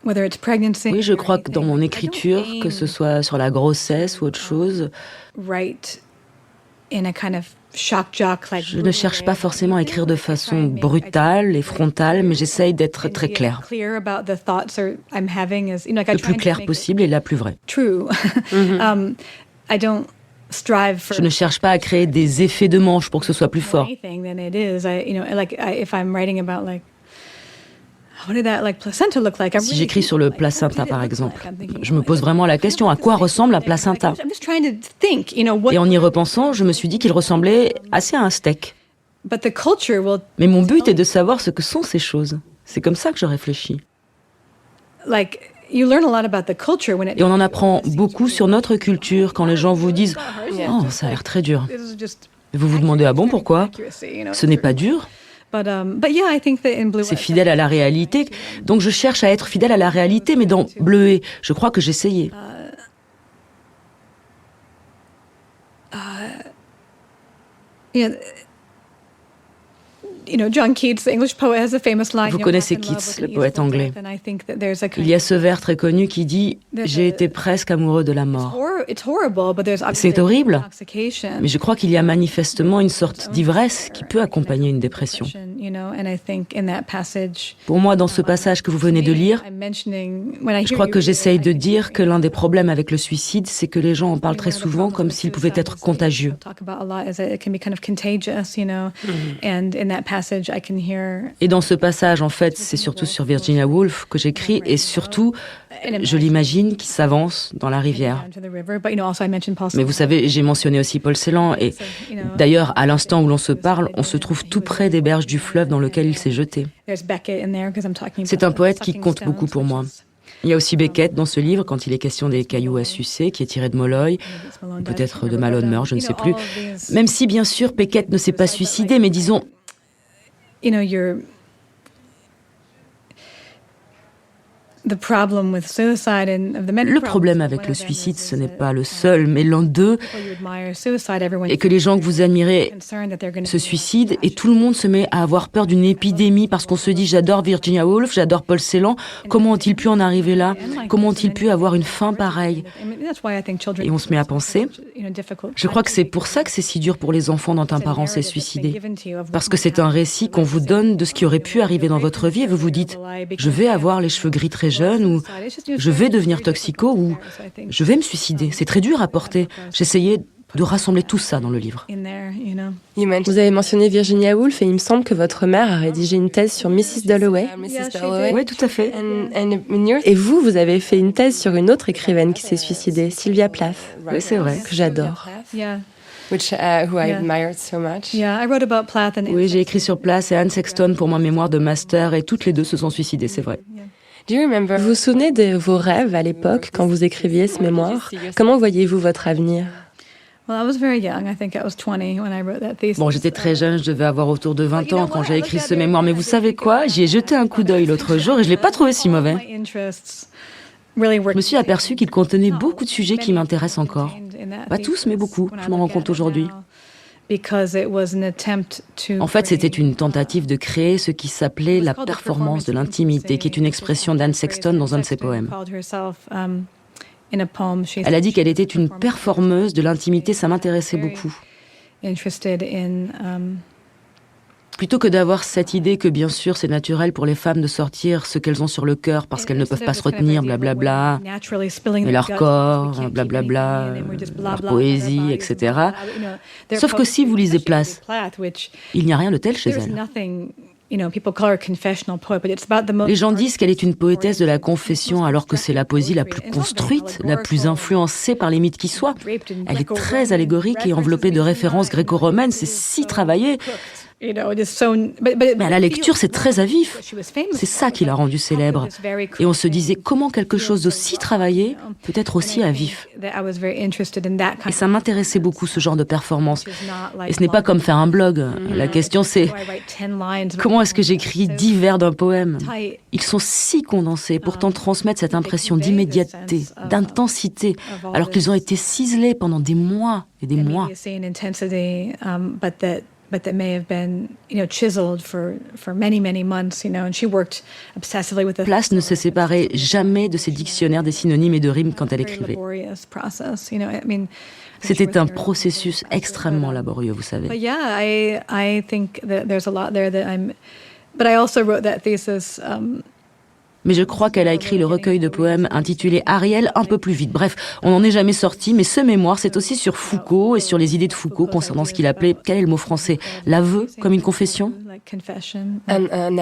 whether it's pregnancy. Oui, je crois que dans mon écriture, que ce soit sur la grossesse ou autre chose, je ne cherche pas forcément à écrire de façon brutale et frontale, mais j'essaye d'être très claire. Le plus clair possible et la plus vraie. Je ne cherche pas à créer des effets de manche pour que ce soit plus fort. Si j'écris sur le placenta, par exemple, je me pose vraiment la question, à quoi ressemble un placenta? Et en y repensant, je me suis dit qu'il ressemblait assez à un steak. Mais mon but est de savoir ce que sont ces choses. C'est comme ça que je réfléchis. Et on en apprend beaucoup sur notre culture quand les gens vous disent « Oh, ça a l'air très dur ». Vous vous demandez « Ah bon, pourquoi ? Ce n'est pas dur ?» C'est fidèle à la réalité. Donc je cherche à être fidèle à la réalité, mais dans Bleuet, je crois que j'essayais. Vous connaissez Keats, le poète anglais. Il y a ce vers très connu qui dit « J'ai été presque amoureux de la mort ». C'est horrible, mais je crois qu'il y a manifestement une sorte d'ivresse qui peut accompagner une dépression. Pour moi, dans ce passage que vous venez de lire, je crois que j'essaye de dire que l'un des problèmes avec le suicide, c'est que les gens en parlent très souvent comme s'il pouvait être contagieux. Et dans ce passage, en fait, c'est surtout sur Virginia Woolf que j'écris, et surtout, je l'imagine qui s'avance dans la rivière. Mais vous savez, j'ai mentionné aussi Paul Celan, et d'ailleurs, à l'instant où l'on se parle, on se trouve tout près des berges du fleuve dans lequel il s'est jeté. C'est un poète qui compte beaucoup pour moi. Il y a aussi Beckett dans ce livre, quand il est question des cailloux à sucer, qui est tiré de Molloy, ou peut-être de Malone Meur, je ne sais plus. Même si, bien sûr, Beckett ne s'est pas suicidé, mais disons... Le problème avec le suicide, ce n'est pas le seul, mais l'un d'eux, et que les gens que vous admirez se suicident, et tout le monde se met à avoir peur d'une épidémie parce qu'on se dit « j'adore Virginia Woolf, j'adore Paul Celan, comment ont-ils pu en arriver là? Comment ont-ils pu avoir une fin pareille ?» Et on se met à penser. Je crois que c'est pour ça que c'est si dur pour les enfants dont un parent s'est suicidé. Parce que c'est un récit qu'on vous donne de ce qui aurait pu arriver dans votre vie, et vous vous dites « je vais avoir les cheveux gris très jeune, ou je vais devenir toxico, ou je vais me suicider. » C'est très dur à porter. J'essayais de rassembler tout ça dans le livre. Vous avez mentionné Virginia Woolf et il me semble que votre mère a rédigé une thèse sur Mrs. Dalloway. Oui, tout à fait. Et vous avez fait une thèse sur une autre écrivaine qui s'est suicidée, Sylvia Plath. Oui, c'est vrai. Que j'adore. Which, who I admired so much. Yeah, I wrote about Plath and Oui, j'ai écrit sur Plath et Anne Sexton pour mon mémoire de master et toutes les deux se sont suicidées, c'est vrai. Vous vous souvenez de vos rêves à l'époque quand vous écriviez ce mémoire? Comment voyez-vous votre avenir? Well, I was very young. I think I was 20 when I wrote that thesis. Bon, j'étais très jeune, je devais avoir autour de 20 ans quand j'ai écrit ce mémoire, mais vous savez quoi? J'y ai jeté un coup d'œil l'autre jour et je l'ai pas trouvé si mauvais. Je me suis aperçue qu'il contenait beaucoup de sujets qui m'intéressent encore. Pas tous, mais beaucoup, je m'en rends compte aujourd'hui. En fait, c'était une tentative de créer ce qui s'appelait la performance de l'intimité, qui est une expression d'Anne Sexton dans un de ses poèmes. Elle a dit qu'elle était une performeuse de l'intimité, ça m'intéressait beaucoup. Plutôt que d'avoir cette idée que, bien sûr, c'est naturel pour les femmes de sortir ce qu'elles ont sur le cœur parce qu'elles ne peuvent pas se retenir, blablabla, mais leur corps, blablabla, leur poésie, etc. Sauf que si vous lisez Plath, il n'y a rien de tel chez elle. Les gens disent qu'elle est une poétesse de la confession alors que c'est la poésie la plus construite, la plus influencée par les mythes qui soient. Elle est très allégorique et enveloppée de références gréco-romaines, c'est si travaillé. Mais à la lecture, c'est très à vif. C'est ça qui l'a rendue célèbre. Et on se disait comment quelque chose d'aussi travaillé peut être aussi à vif. Et ça m'intéressait beaucoup, ce genre de performance. Et ce n'est pas comme faire un blog. La question, c'est comment est-ce que j'écris 10 vers d'un poème? Ils sont si condensés, pourtant transmettent cette impression d'immédiateté, d'intensité, alors qu'ils ont été ciselés pendant des mois et des mois. But that may have been, chiseled for many, many months, and she worked obsessively with the... Plath ne se séparait jamais de ses dictionnaires des synonymes et de rimes quand elle écrivait. C'était un processus extrêmement laborieux, vous savez. But yeah, I think that there's a lot there that but I also wrote that thesis. Mais je crois qu'elle a écrit le recueil de poèmes intitulé Ariel un peu plus vite. Bref, on n'en est jamais sorti, mais ce mémoire, c'est aussi sur Foucault et sur les idées de Foucault concernant ce qu'il appelait, quel est le mot français? L'aveu, comme une confession?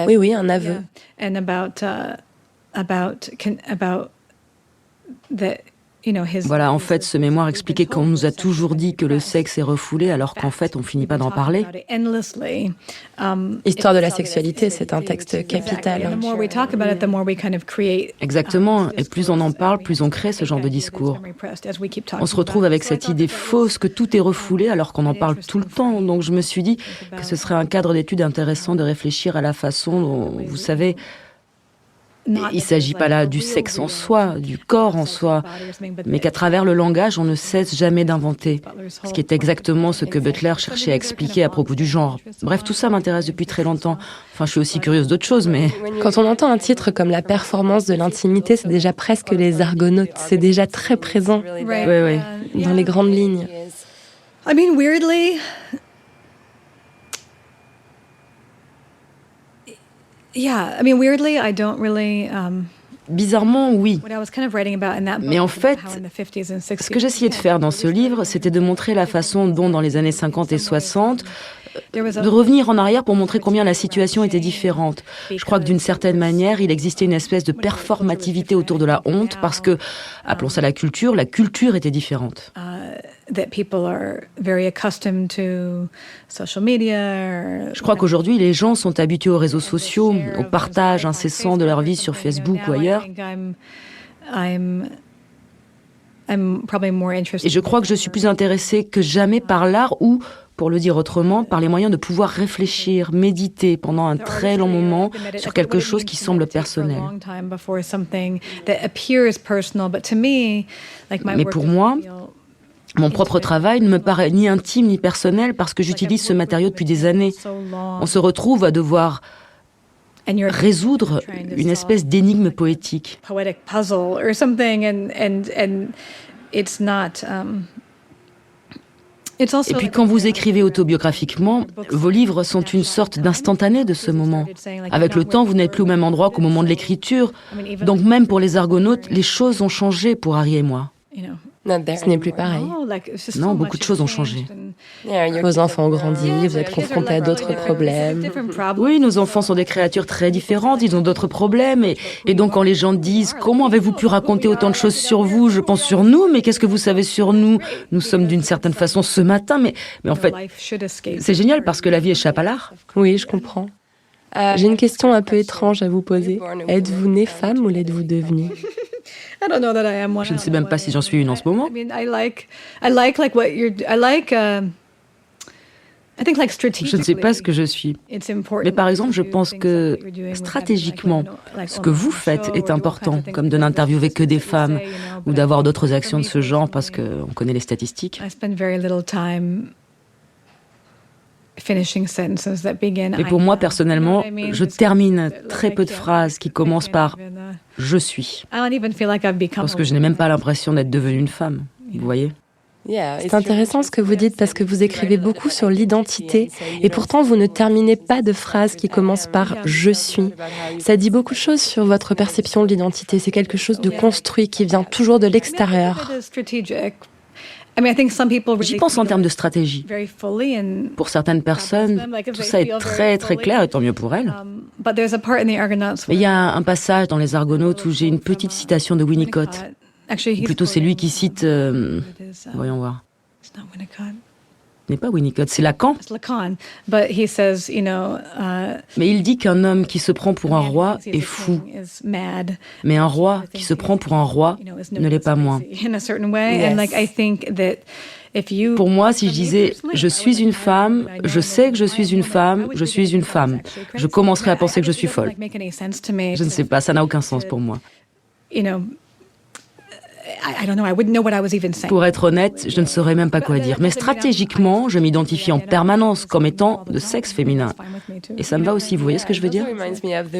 Oui, un aveu. And about Voilà, en fait, ce mémoire expliquait qu'on nous a toujours dit que le sexe est refoulé, alors qu'en fait, on finit pas d'en parler. Histoire de la sexualité, c'est un texte capital. Exactement, et plus on en parle, plus on crée ce genre de discours. On se retrouve avec cette idée fausse que tout est refoulé, alors qu'on en parle tout le temps. Donc je me suis dit que ce serait un cadre d'étude intéressant de réfléchir à la façon dont, vous savez, il ne s'agit pas là du sexe en soi, du corps en soi, mais qu'à travers le langage, on ne cesse jamais d'inventer. Ce qui est exactement ce que Butler cherchait à expliquer à propos du genre. Bref, tout ça m'intéresse depuis très longtemps. Enfin, je suis aussi curieuse d'autres choses, mais... Quand on entend un titre comme La performance de l'intimité, c'est déjà presque les Argonautes. C'est déjà très présent dans les grandes lignes. I mean, weirdly... Yeah, I mean, weirdly, I don't really... Bizarrement, oui. Mais en fait, ce que j'essayais de faire dans ce livre, c'était de montrer la façon dont, dans les années 50 et 60, de revenir en arrière pour montrer combien la situation était différente. Je crois que d'une certaine manière, il existait une espèce de performativité autour de la honte parce que, appelons ça la culture était différente. Je crois qu'aujourd'hui, les gens sont habitués aux réseaux sociaux, au partage incessant de leur vie sur Facebook ou ailleurs. Et je crois que je suis plus intéressée que jamais par l'art ou, pour le dire autrement, par les moyens de pouvoir réfléchir, méditer pendant un très long moment sur quelque chose qui semble personnel. Mais pour moi, mon propre travail ne me paraît ni intime ni personnel parce que j'utilise ce matériau depuis des années. On se retrouve à devoir résoudre une espèce d'énigme poétique. Et puis quand vous écrivez autobiographiquement, vos livres sont une sorte d'instantané de ce moment. Avec le temps, vous n'êtes plus au même endroit qu'au moment de l'écriture. Donc même pour les Argonautes, les choses ont changé pour Harry et moi. Ce n'est plus pareil. Non, beaucoup de choses ont changé. Vos enfants ont grandi, vous êtes confrontés à d'autres problèmes. Oui, nos enfants sont des créatures très différentes, ils ont d'autres problèmes. Et donc quand les gens disent « Comment avez-vous pu raconter autant de choses sur vous ?» Je pense sur nous, mais qu'est-ce que vous savez sur nous? Nous sommes d'une certaine façon ce matin, mais en fait, c'est génial parce que la vie échappe à l'art. Oui, je comprends. J'ai une question un peu étrange à vous poser. Êtes-vous née femme ou l'êtes-vous devenue? Je ne sais même pas si j'en suis une en ce moment. Je ne sais pas ce que je suis. Mais par exemple, je pense que stratégiquement, ce que vous faites est important, comme de n'interviewer que des femmes ou d'avoir d'autres actions de ce genre parce qu'on connaît les statistiques. Et pour moi, personnellement, je termine très peu de phrases qui commencent par « je suis ». Parce que je n'ai même pas l'impression d'être devenue une femme, vous voyez? C'est intéressant ce que vous dites parce que vous écrivez beaucoup sur l'identité et pourtant vous ne terminez pas de phrases qui commencent par « je suis ». Ça dit beaucoup de choses sur votre perception de l'identité. C'est quelque chose de construit qui vient toujours de l'extérieur. J'y pense en termes de stratégie. Pour certaines personnes, tout ça est très très clair et tant mieux pour elles. Mais il y a un passage dans Les Argonautes où j'ai une petite citation de Winnicott. Plutôt c'est lui qui cite... voyons voir. Ce n'est pas Winnicott, c'est Lacan. Mais il dit qu'un homme qui se prend pour un roi est fou. Mais un roi qui se prend pour un roi ne l'est pas moins. Pour moi, si je disais « je suis une femme, je sais que je suis une femme, je suis une femme », je commencerais à penser que je suis folle. Je ne sais pas, ça n'a aucun sens pour moi. Pour être honnête, je ne saurais même pas quoi dire. Mais stratégiquement, je m'identifie en permanence comme étant de sexe féminin. Et ça me va aussi, vous voyez ce que je veux dire?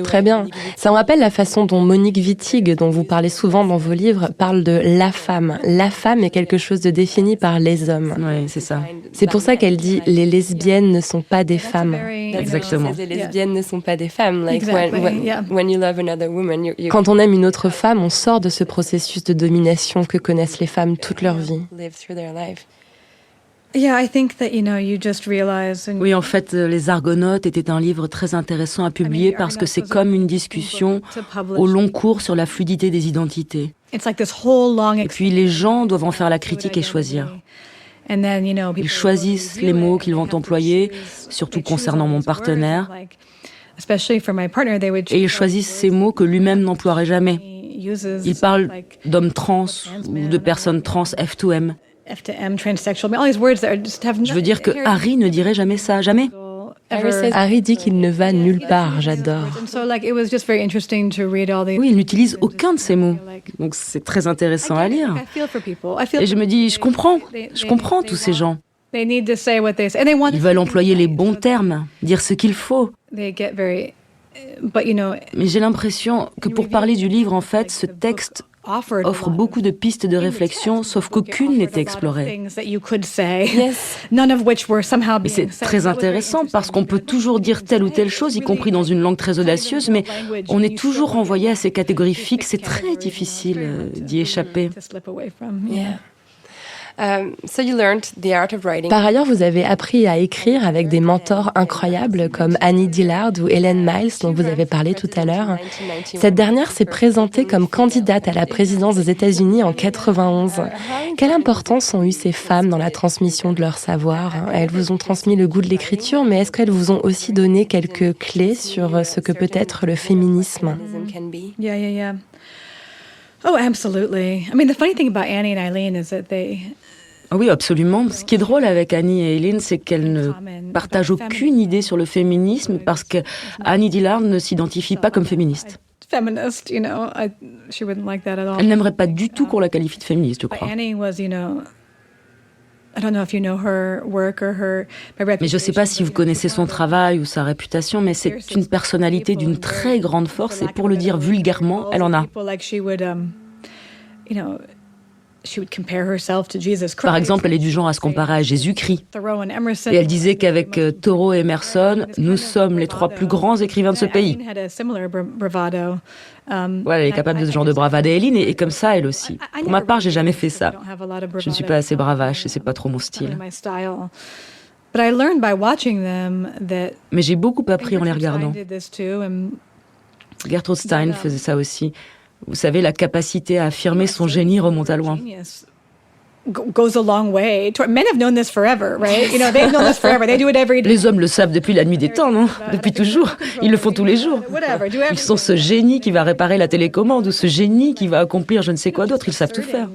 Très bien. Ça me rappelle la façon dont Monique Wittig, dont vous parlez souvent dans vos livres, parle de la femme. La femme est quelque chose de défini par les hommes. Oui, c'est ça. C'est pour ça qu'elle dit « les lesbiennes ne sont pas des femmes ». Exactement. Les lesbiennes ne sont pas des femmes. Quand on aime une autre femme, on sort de ce processus de domination que connaissent les femmes toute leur vie. Oui, en fait, Les Argonautes était un livre très intéressant à publier parce que c'est comme une discussion au long cours sur la fluidité des identités. Et puis les gens doivent en faire la critique et choisir. Ils choisissent les mots qu'ils vont employer, surtout concernant mon partenaire. Et ils choisissent ces mots que lui-même n'emploierait jamais. Il parle d'hommes trans ou de personnes trans F2M. Je veux dire que Harry ne dirait jamais ça, jamais. Harry dit qu'il ne va nulle part, j'adore. Oui, il n'utilise aucun de ces mots. Donc c'est très intéressant à lire. Et je me dis, je comprends tous ces gens. Ils veulent employer les bons termes, dire ce qu'il faut. Mais j'ai l'impression que pour parler du livre, en fait, ce texte offre beaucoup de pistes de réflexion, sauf qu'aucune n'était explorée. Et c'est très intéressant parce qu'on peut toujours dire telle ou telle chose, y compris dans une langue très audacieuse, mais on est toujours renvoyé à ces catégories fixes. C'est très difficile d'y échapper. Par ailleurs, vous avez appris à écrire avec des mentors incroyables comme Annie Dillard ou Ellen Miles, dont vous avez parlé tout à l'heure. Cette dernière s'est présentée comme candidate à la présidence des États-Unis en 91. Quelle importance ont eu ces femmes dans la transmission de leur savoir? Elles vous ont transmis le goût de l'écriture, mais est-ce qu'elles vous ont aussi donné quelques clés sur ce que peut être le féminisme? Oh, absolutely. I mean, the funny thing about Annie and Eileen is that Oui, absolument. Ce qui est drôle avec Annie et Eileen, c'est qu'elles ne partagent aucune idée sur le féminisme parce que Annie Dillard ne s'identifie pas comme féministe. Elle n'aimerait pas du tout qu'on la qualifie de féministe, je crois. Mais je ne sais pas si vous connaissez son travail ou sa réputation, mais c'est une personnalité d'une très grande force et pour le dire vulgairement, elle en a. Par exemple, elle est du genre à se comparer à Jésus-Christ. Et elle disait qu'avec Thoreau et Emerson, nous sommes les 3 plus grands écrivains de ce pays. Voilà, elle est capable de ce genre de bravade. Et Eileen est comme ça, elle aussi. Pour ma part, j'ai jamais fait ça. Je ne suis pas assez bravache et c'est pas trop mon style. Mais j'ai beaucoup appris en les regardant. Gertrude Stein faisait ça aussi. Vous savez, la capacité à affirmer son génie remonte à loin. Les hommes le savent depuis la nuit des temps, non? Depuis toujours. Ils le font tous les jours. Ils sont ce génie qui va réparer la télécommande ou ce génie qui va accomplir je ne sais quoi d'autre. Ils savent tout faire.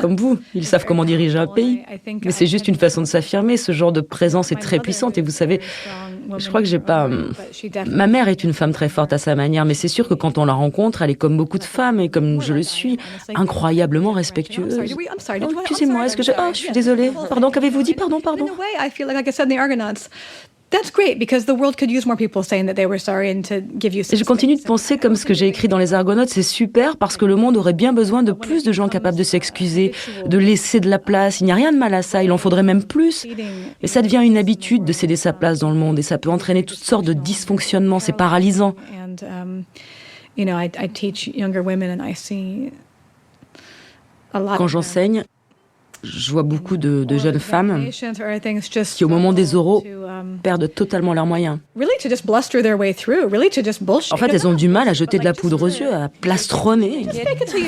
Comme vous, ils savent comment diriger un pays. Mais c'est juste une façon de s'affirmer. Ce genre de présence est très puissante. Et vous savez, je crois que j'ai pas... Ma mère est une femme très forte à sa manière, mais c'est sûr que quand on la rencontre, elle est comme beaucoup de femmes, et comme je le suis, incroyablement respectueuse. Oh, excusez-moi, est-ce que je... Oh, je suis désolée. Pardon, qu'avez-vous dit? Pardon. Et je continue de penser comme ce que j'ai écrit dans les Argonautes, c'est super parce que le monde aurait bien besoin de plus de gens capables de s'excuser, de laisser de la place. Il n'y a rien de mal à ça, il en faudrait même plus. Mais ça devient une habitude de céder sa place dans le monde et ça peut entraîner toutes sortes de dysfonctionnements, c'est paralysant. Quand j'enseigne, je vois beaucoup de jeunes femmes qui, au moment des oraux, perdent totalement leurs moyens. En fait, elles ont du mal à jeter de la poudre aux yeux, à plastronner.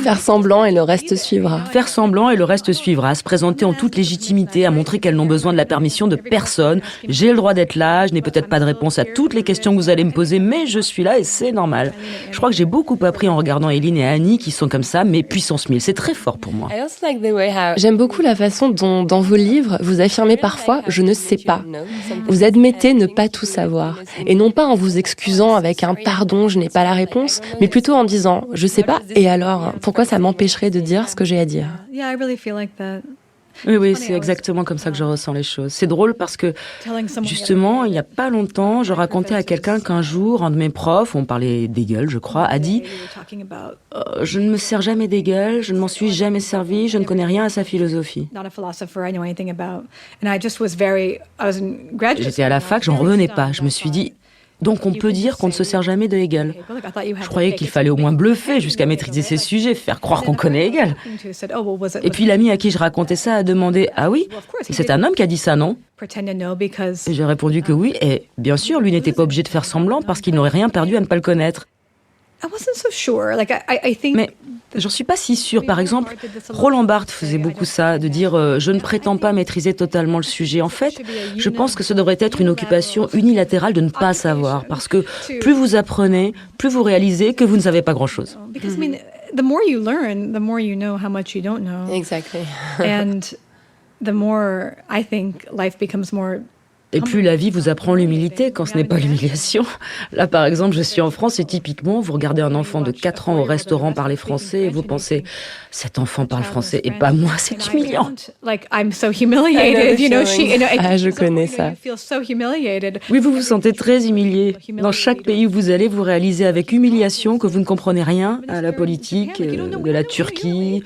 Faire semblant et le reste suivra. Faire semblant et le reste suivra, à se présenter en toute légitimité, à montrer qu'elles n'ont besoin de la permission de personne. J'ai le droit d'être là, je n'ai peut-être pas de réponse à toutes les questions que vous allez me poser, mais je suis là et c'est normal. Je crois que j'ai beaucoup appris en regardant Eileen et Annie qui sont comme ça, mais puissance 1000. C'est très fort pour moi. J'aime beaucoup la façon dont, dans vos livres, vous affirmez parfois « je ne sais pas ». Vous admettez ne pas tout savoir. Et non pas en vous excusant avec un « pardon, je n'ai pas la réponse », mais plutôt en disant « je sais pas, et alors, pourquoi ça m'empêcherait de dire ce que j'ai à dire ?» Oui, c'est exactement comme ça que je ressens les choses. C'est drôle parce que, justement, il n'y a pas longtemps, je racontais à quelqu'un qu'un jour, un de mes profs, on parlait d'Hegel, je crois, a dit « Je ne me sers jamais d'Hegel, je ne m'en suis jamais servi, je ne connais rien à sa philosophie. » J'étais à la fac, j'en revenais pas. Je me suis dit donc on peut dire qu'on ne se sert jamais de Hegel. Je croyais qu'il fallait au moins bluffer jusqu'à maîtriser ses sujets, faire croire qu'on connaît Hegel. Et puis l'ami à qui je racontais ça a demandé « Ah oui, c'est un homme qui a dit ça, non ?» Et j'ai répondu que oui, et bien sûr, lui n'était pas obligé de faire semblant parce qu'il n'aurait rien perdu à ne pas le connaître. Mais j'en suis pas si sûre. Par exemple, Roland Barthes faisait beaucoup ça, de dire je ne prétends pas maîtriser totalement le sujet. En fait, je pense que ce devrait être une occupation unilatérale de ne pas savoir, parce que plus vous apprenez, plus vous réalisez que vous ne savez pas grand-chose. The more you learn, the more you know how much you don't know. Exactly. And the more I think life becomes more. Et plus la vie vous apprend l'humilité quand ce n'est pas l'humiliation. Là, par exemple, je suis en France et typiquement, vous regardez un enfant de 4 ans au restaurant parler français et vous pensez « cet enfant parle français et pas moi, c'est humiliant ». Ah, je connais ça. Oui, vous vous sentez très humilié. Dans chaque pays où vous allez, vous réalisez avec humiliation que vous ne comprenez rien à la politique de la Turquie.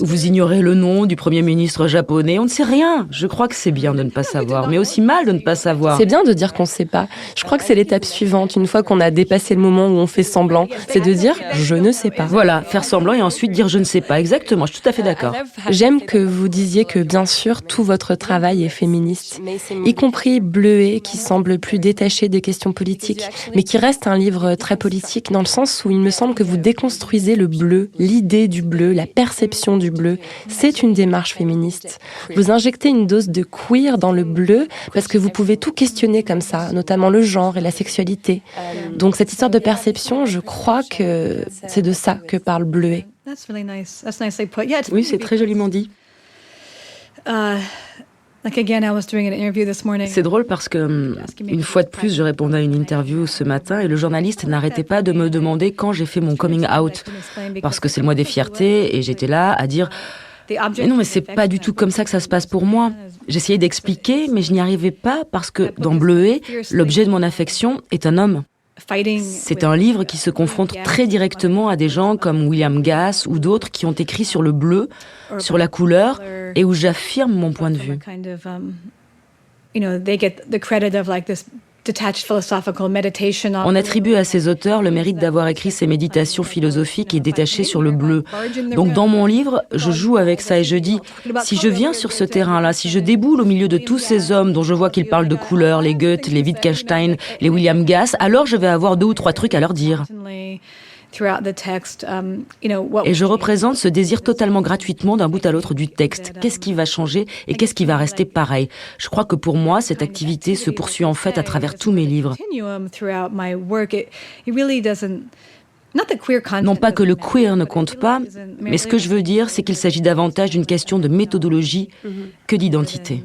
Vous ignorez le nom du Premier ministre japonais. On ne sait rien. Je crois que c'est bien de ne pas savoir, mais aussi mal de ne pas savoir. C'est bien de dire qu'on ne sait pas. Je crois que c'est l'étape suivante, une fois qu'on a dépassé le moment où on fait semblant. C'est de dire « je ne sais pas ». Voilà, faire semblant et ensuite dire « je ne sais pas ». Exactement, je suis tout à fait d'accord. J'aime que vous disiez que, bien sûr, tout votre travail est féministe, y compris Bleuet, qui semble plus détaché des questions politiques, mais qui reste un livre très politique, dans le sens où il me semble que vous déconstruisez le bleu, l'idée du bleu, la perception du bleu. C'est une démarche féministe. Vous injectez une dose de queer dans le bleu, parce que vous pouvez tout questionner comme ça, notamment le genre et la sexualité. Donc cette histoire de perception, je crois que c'est de ça que parle Bleuet. Oui, c'est très joliment dit. C'est drôle parce que, une fois de plus, je répondais à une interview ce matin et le journaliste n'arrêtait pas de me demander quand j'ai fait mon coming out. Parce que c'est le mois des fiertés et j'étais là à dire... Mais non, mais c'est pas du tout comme ça que ça se passe pour moi. J'essayais d'expliquer, mais je n'y arrivais pas parce que dans Bleuet, l'objet de mon affection est un homme. C'est un livre qui se confronte très directement à des gens comme William Gass ou d'autres qui ont écrit sur le bleu, sur la couleur, et où j'affirme mon point de vue. On attribue à ces auteurs le mérite d'avoir écrit ces méditations philosophiques et détachées sur le bleu. Donc dans mon livre, je joue avec ça et je dis, si je viens sur ce terrain-là, si je déboule au milieu de tous ces hommes dont je vois qu'ils parlent de couleurs, les Goethe, les Wittgenstein, les William Gass, alors je vais avoir 2 ou 3 trucs à leur dire. Et je représente ce désir totalement gratuitement d'un bout à l'autre du texte. Qu'est-ce qui va changer et qu'est-ce qui va rester pareil? Je crois que pour moi, cette activité se poursuit en fait à travers tous mes livres. Non pas que le queer ne compte pas, mais ce que je veux dire, c'est qu'il s'agit davantage d'une question de méthodologie que d'identité.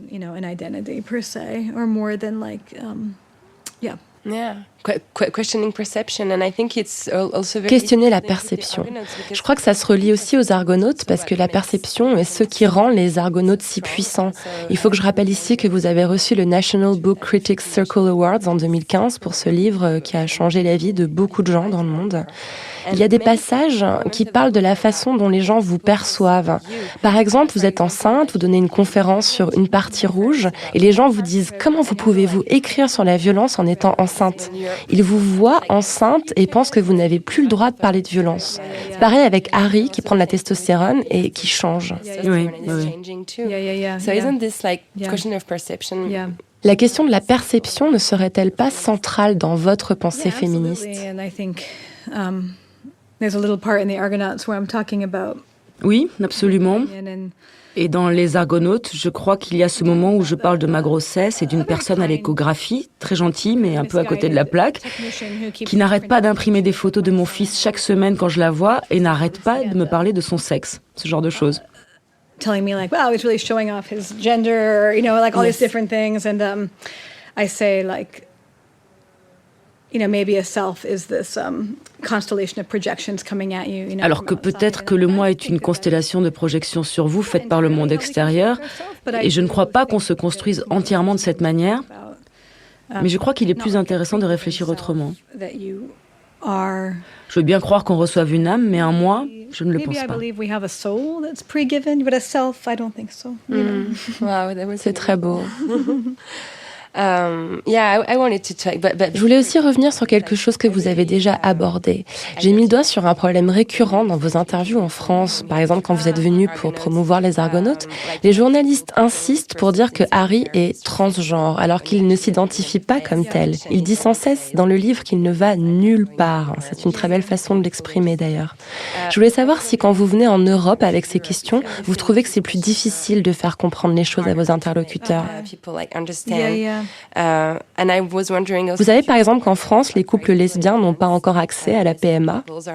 Questionner la perception. Je crois que ça se relie aussi aux Argonautes parce que la perception est ce qui rend les Argonautes si puissants. Il faut que je rappelle ici que vous avez reçu le National Book Critics Circle Awards en 2015 pour ce livre qui a changé la vie de beaucoup de gens dans le monde. Il y a des passages qui parlent de la façon dont les gens vous perçoivent. Par exemple, vous êtes enceinte, vous donnez une conférence sur une partie rouge et les gens vous disent « Comment vous pouvez-vous écrire sur la violence en étant enceinte ?» Ils vous voient enceinte et pensent que vous n'avez plus le droit de parler de violence. C'est pareil avec Harry qui prend de la testostérone et qui change. Oui. La question de la perception ne serait-elle pas centrale dans votre pensée féministe? Oui, absolument. Et dans Les Argonautes, je crois qu'il y a ce moment où je parle de ma grossesse et d'une personne à l'échographie, très gentille mais un peu à côté de la plaque, qui n'arrête pas d'imprimer des photos de mon fils chaque semaine quand je la vois et n'arrête pas de me parler de son sexe, ce genre de choses. Telling me like, wow, it's really showing off his gender, like all these different things. And I say like, maybe a self is this constellation of projections coming at you. Alors que peut-être que le moi est une constellation de projections sur vous faites par le monde extérieur, et je ne crois pas qu'on se construise entièrement de cette manière, mais je crois qu'il est plus intéressant de réfléchir autrement. Je veux bien croire qu'on reçoive une âme, mais un moi, je ne le pense pas. Wow, c'est très beau. Je voulais aussi revenir sur quelque chose que vous avez déjà abordé. J'ai mis le doigt sur un problème récurrent dans vos interviews en France. Par exemple, quand vous êtes venu pour promouvoir les Argonautes, les journalistes insistent pour dire que Harry est transgenre, alors qu'il ne s'identifie pas comme tel. Il dit sans cesse dans le livre qu'il ne va nulle part. C'est une très belle façon de l'exprimer d'ailleurs. Je voulais savoir si quand vous venez en Europe avec ces questions, vous trouvez que c'est plus difficile de faire comprendre les choses à vos interlocuteurs. Vous savez par exemple qu'en France, les couples lesbiens n'ont pas encore accès à la PMA. Je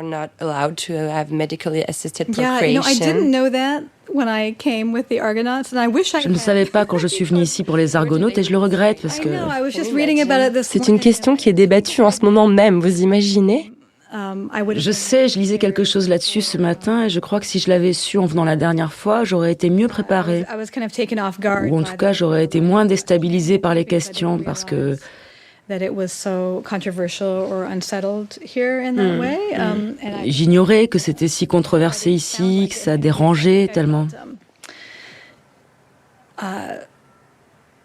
ne savais pas quand je suis venue ici pour les Argonautes et je le regrette parce que... C'est une question qui est débattue en ce moment même, vous imaginez ? Je sais, je lisais quelque chose là-dessus ce matin et je crois que si je l'avais su en venant la dernière fois, j'aurais été mieux préparée. Ou en tout cas, j'aurais été moins déstabilisée par les questions parce que... J'ignorais que c'était si controversé ici, que ça dérangeait tellement.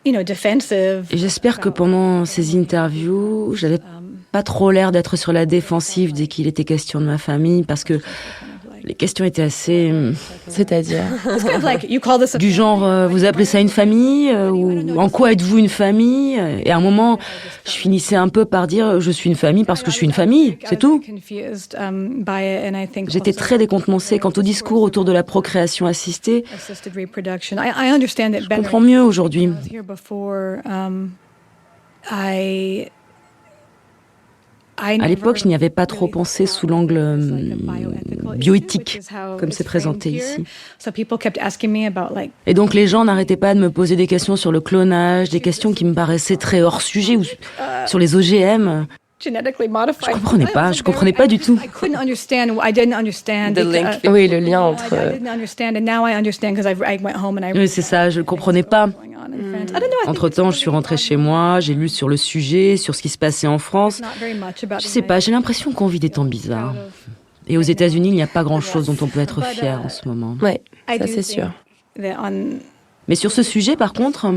Et j'espère que pendant ces interviews, j'avais pas trop l'air d'être sur la défensive dès qu'il était question de ma famille, parce que les questions étaient assez... C'est-à-dire du genre, vous appelez ça une famille ou en quoi êtes-vous une famille? Et à un moment, je finissais un peu par dire, je suis une famille parce que je suis une famille, c'est tout. J'étais très décontenancée quant au discours autour de la procréation assistée. Je comprends mieux aujourd'hui. À l'époque, je n'y avais pas trop pensé sous l'angle bioéthique, comme c'est présenté ici. Et donc les gens n'arrêtaient pas de me poser des questions sur le clonage, des questions qui me paraissaient très hors sujet, ou sur les OGM. Je comprenais pas du tout. Oui, le lien entre... Oui, c'est ça, je comprenais pas. different. I don't know, I think Entre-temps, je suis rentrée chez moi, j'ai lu sur le sujet, sur ce qui se passait en France. not very much about Je sais pas, j'ai l'impression qu'on vit des temps bizarres. Et aux États-Unis, il n'y a pas grand-chose dont on peut être fier en ce moment. Ouais, I ça do c'est think sûr. that on Mais sur ce sujet, par contre,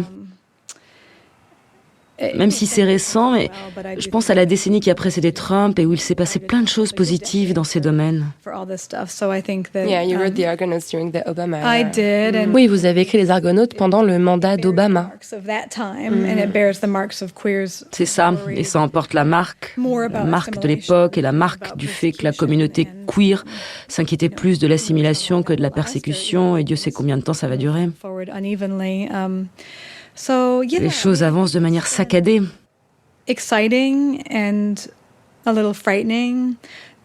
même si c'est récent, mais je pense à la décennie qui a précédé Trump et où il s'est passé plein de choses positives dans ces domaines. for all this stuff. So I think that Yeah, you wrote the Argonauts during the Obama I era. did, and Oui, vous avez écrit les Argonautes pendant le mandat bears the d'Obama. marks of that time, and it bears the marks of queers. C'est ça, et ça emporte la marque de l'époque et la marque du fait que la communauté queer s'inquiétait plus de l'assimilation que de la persécution, et Dieu sait combien de temps ça va durer. Forward unevenly. So yeah, Les choses avancent de manière saccadée. exciting and a little frightening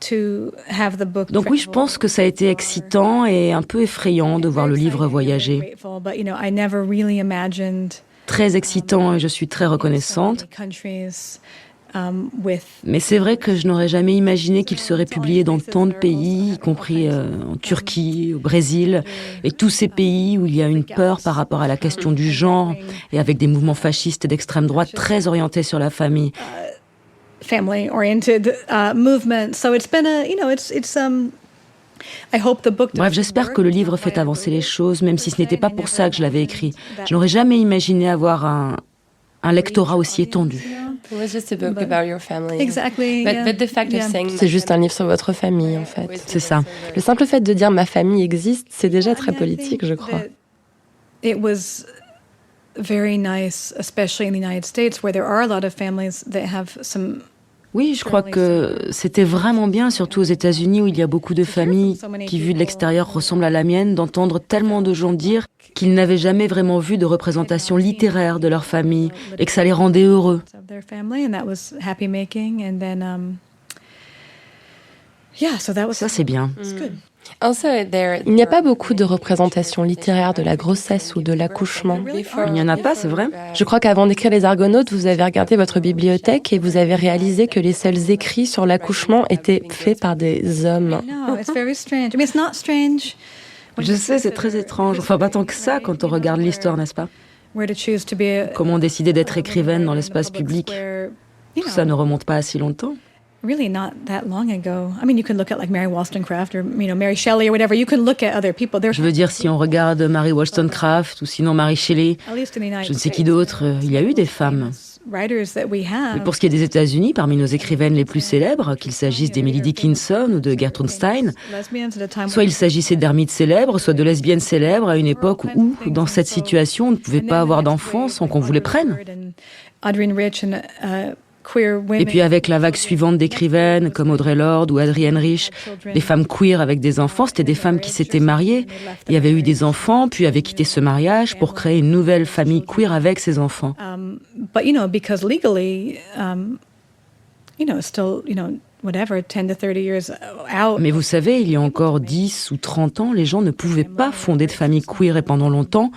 to have the book. Donc oui, je pense que ça a été excitant et un peu effrayant de voir le livre voyager. Grateful, but I never really imagined Très excitant et je suis très reconnaissante. so many countries, with Mais c'est vrai que je n'aurais jamais imaginé qu'il serait publié dans tant de pays, y compris en Turquie, au Brésil, et tous ces pays où il y a une peur par rapport à la question du genre, et avec des mouvements fascistes et d'extrême droite très orientés sur la famille. family-oriented movement. So it's been I hope the book. Bref, j'espère que le livre fait avancer les choses, même si ce n'était pas pour ça que je l'avais écrit. Je n'aurais jamais imaginé avoir un lectorat aussi étendu. It was just a book about your family. Exactly. yeah. But the fact of Yeah. saying c'est juste un livre sur votre famille, en fait. C'est ça. Le simple fait de dire ma famille existe, c'est déjà très politique, je crois. It was very nice, especially in the United States, where there are a lot of families that have some. Oui, je crois que c'était vraiment bien, surtout aux États-Unis où il y a beaucoup de familles qui, vues de l'extérieur, ressemblent à la mienne, d'entendre tellement de gens dire qu'ils n'avaient jamais vraiment vu de représentation littéraire de leur famille et que ça les rendait heureux. Of their family, and that was happy making, and then yeah, so that was Ça, c'est bien. it's good. Il n'y a pas beaucoup de représentations littéraires de la grossesse ou de l'accouchement. Il n'y en a pas, c'est vrai. Je crois qu'avant d'écrire Les Argonautes, vous avez regardé votre bibliothèque et vous avez réalisé que les seuls écrits sur l'accouchement étaient faits par des hommes. No, it's very strange. I mean, it's not strange. Je sais, c'est très étrange. Enfin, pas tant que ça quand on regarde l'histoire, n'est-ce pas? Where to choose to be Comment décider d'être écrivaine dans l'espace public? Tout ça ne remonte pas à si longtemps. Really not that long ago. I mean, you can look at like Mary Wollstonecraft or Mary Shelley or whatever. You can look at other people. Je veux dire, si on regarde Mary Wollstonecraft ou sinon Mary Shelley, At least in the United je ne sais qui States, d'autre, il y a eu des femmes. writers that we have. Mais pour ce qui est des États-Unis, parmi nos écrivaines les plus célèbres, qu'il s'agisse d'Emily Dickinson ou de Gertrude Stein, Lesbians at a time soit il s'agissait d'ermites célèbres, soit de lesbiennes célèbres à une époque où, dans cette situation, on ne pouvait pas avoir d'enfants sans qu'on vous les prenne. Audrey Rich and queer women. Et puis avec la vague suivante d'écrivaines comme Audre Lorde ou Adrienne Rich, les femmes queer avec des enfants, c'était des femmes qui s'étaient mariées, et avaient eu des enfants, puis avaient quitté ce mariage pour créer une nouvelle famille queer avec ces enfants. But because legally, still, whatever, 10 to 30 years out. Mais vous savez, il y a encore 10 ou 30 ans, les gens ne pouvaient pas fonder de famille queer et pendant longtemps,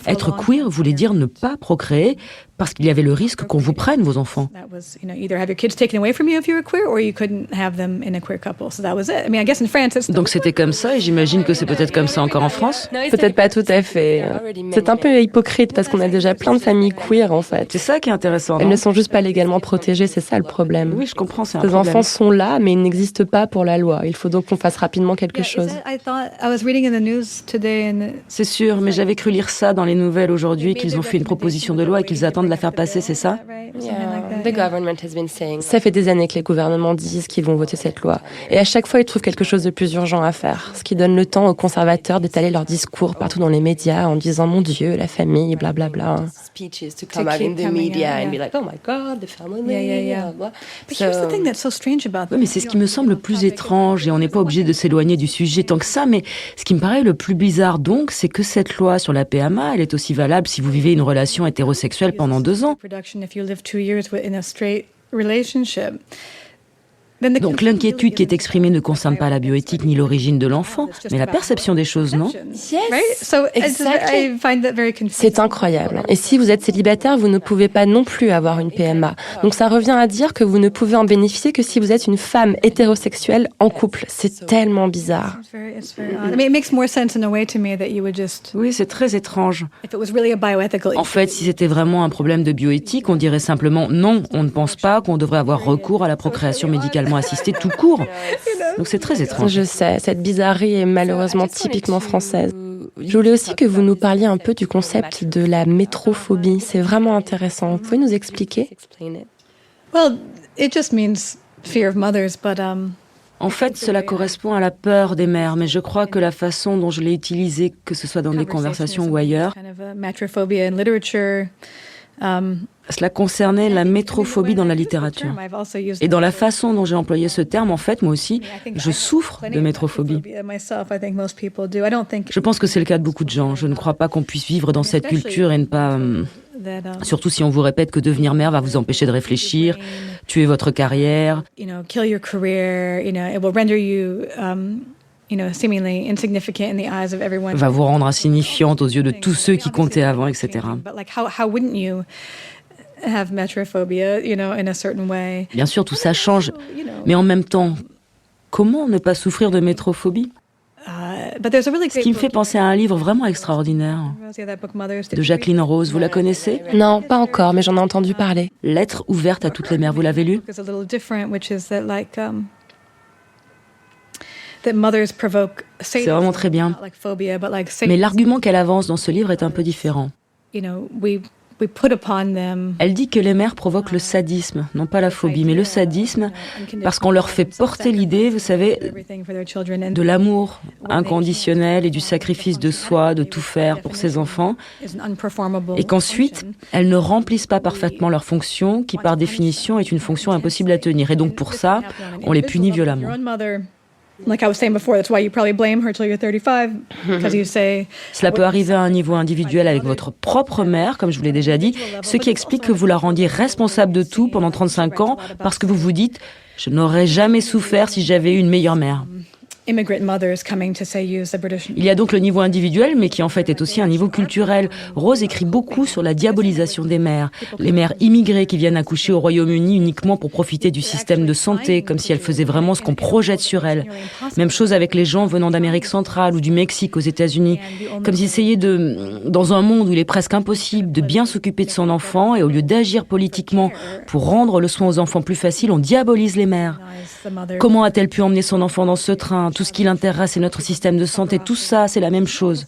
être queer voulait dire ne pas procréer parce qu'il y avait le risque qu'on vous prenne vos enfants. That was, either have your kids taken away from you if you were queer, or you couldn't have them in a queer couple. So that was it. I mean, I guess in France, it's Donc c'était comme ça et j'imagine que c'est peut-être comme ça encore en France. Peut-être pas tout à fait. C'est un peu hypocrite parce qu'on a déjà plein de familles queer, en fait. C'est ça qui est intéressant, Elles non? ne sont juste pas légalement protégées, c'est ça le problème. Oui, je comprends, c'est un Ces problème. enfants sont là, mais ils n'existent pas pour la loi. Il faut donc qu'on fasse rapidement quelque chose. I thought I was reading in the news today, and C'est sûr, mais j'avais cru lire ça dans les nouvelles aujourd'hui, qu'ils ont fait une proposition de loi et qu'ils attendent de la faire passer, c'est ça? Ça fait des années que les gouvernements disent qu'ils vont voter cette loi. Et à chaque fois, ils trouvent quelque chose de plus urgent à faire. Ce qui donne le temps aux conservateurs d'étaler leur discours partout dans les médias en disant « Mon Dieu, la famille, blablabla ». But here's the thing that's so strange about Oui, mais c'est ce qui me semble le plus étrange et on n'est pas obligé de s'éloigner du sujet tant que ça, mais ce qui me paraît le plus bizarre donc, c'est que cette loi sur la PMA, elle est aussi valable si vous vivez une relation hétérosexuelle pendant 2 ans. Production if you live 2 years in a straight relationship. Donc l'inquiétude qui est exprimée ne concerne pas la bioéthique ni l'origine de l'enfant, mais la perception des choses, non? C'est incroyable. Et si vous êtes célibataire, vous ne pouvez pas non plus avoir une PMA. Donc ça revient à dire que vous ne pouvez en bénéficier que si vous êtes une femme hétérosexuelle en couple. C'est tellement bizarre. Oui, c'est très étrange. En fait, si c'était vraiment un problème de bioéthique, on dirait simplement non, on ne pense pas qu'on devrait avoir recours à la procréation médicalement assistée tout court. Donc c'est très étrange. Je sais, cette bizarrerie est malheureusement typiquement française. Je voulais aussi que vous nous parliez un peu du concept de la métrophobie. C'est vraiment intéressant. Vous pouvez nous expliquer? En fait, cela correspond à la peur des mères, mais je crois que la façon dont je l'ai utilisée, que ce soit dans des conversations ou ailleurs, cela concernait la métrophobie dans la littérature. Et dans la façon dont j'ai employé ce terme, en fait, moi aussi, je souffre de métrophobie. Je pense que c'est le cas de beaucoup de gens. Je ne crois pas qu'on puisse vivre dans cette culture et ne pas... Surtout si on vous répète que devenir mère va vous empêcher de réfléchir, tuer votre carrière, va vous rendre insignifiante aux yeux de tous ceux qui comptaient avant, etc. Bien sûr, tout ça change, mais en même temps, comment ne pas souffrir de métrophobie? Ce qui me fait penser à un livre vraiment extraordinaire de Jacqueline Rose. Vous la connaissez? Non, pas encore, mais j'en ai entendu parler. Lettre ouverte à toutes les mères. Vous l'avez lu? C'est vraiment très bien. Mais l'argument qu'elle avance dans ce livre est un peu différent. Elle dit que les mères provoquent le sadisme, non pas la phobie, mais le sadisme, parce qu'on leur fait porter l'idée, vous savez, de l'amour inconditionnel et du sacrifice de soi, de tout faire pour ses enfants, et qu'ensuite, elles ne remplissent pas parfaitement leur fonction, qui par définition est une fonction impossible à tenir. Et donc pour ça, on les punit violemment. Cela peut arriver à un niveau individuel avec votre propre mère, comme je vous l'ai déjà dit, ce qui explique que vous la rendiez responsable de tout pendant 35 ans parce que vous vous dites « je n'aurais jamais souffert si j'avais eu une meilleure mère ». Il y a donc le niveau individuel, mais qui en fait est aussi un niveau culturel. Rose écrit beaucoup sur la diabolisation des mères. Les mères immigrées qui viennent accoucher au Royaume-Uni uniquement pour profiter du système de santé, comme si elles faisaient vraiment ce qu'on projette sur elles. Même chose avec les gens venant d'Amérique centrale ou du Mexique aux États-Unis. Comme s'ils essayaient dans un monde où il est presque impossible de bien s'occuper de son enfant, et au lieu d'agir politiquement pour rendre le soin aux enfants plus facile, on diabolise les mères. Comment a-t-elle pu emmener son enfant dans ce train? Tout ce qui l'intéresse, c'est notre système de santé. Tout ça, c'est la même chose.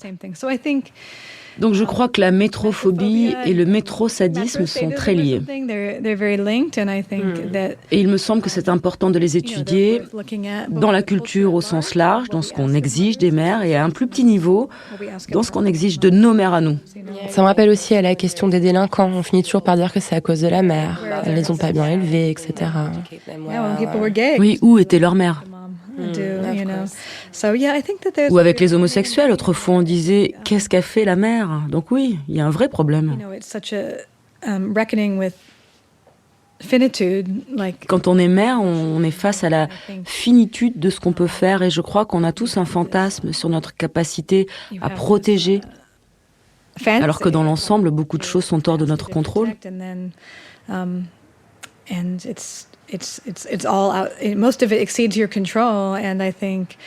Donc je crois que la métrophobie et le métrosadisme sont très liés. Et il me semble que c'est important de les étudier dans la culture au sens large, dans ce qu'on exige des mères, et à un plus petit niveau, dans ce qu'on exige de nos mères à nous. Ça me rappelle aussi à la question des délinquants. On finit toujours par dire que c'est à cause de la mère. Elles les ont pas bien élevés, etc. Oui, où était leur mère? Ou avec les homosexuels, autrefois on disait « qu'est-ce qu'a fait la mère ?» Donc oui, il y a un vrai problème. Quand on est mère, on est face à la finitude de ce qu'on peut faire, et je crois qu'on a tous un fantasme sur notre capacité à protéger, alors que dans l'ensemble, beaucoup de choses sont hors de notre contrôle. It's all out. Most of it exceeds your control, and I think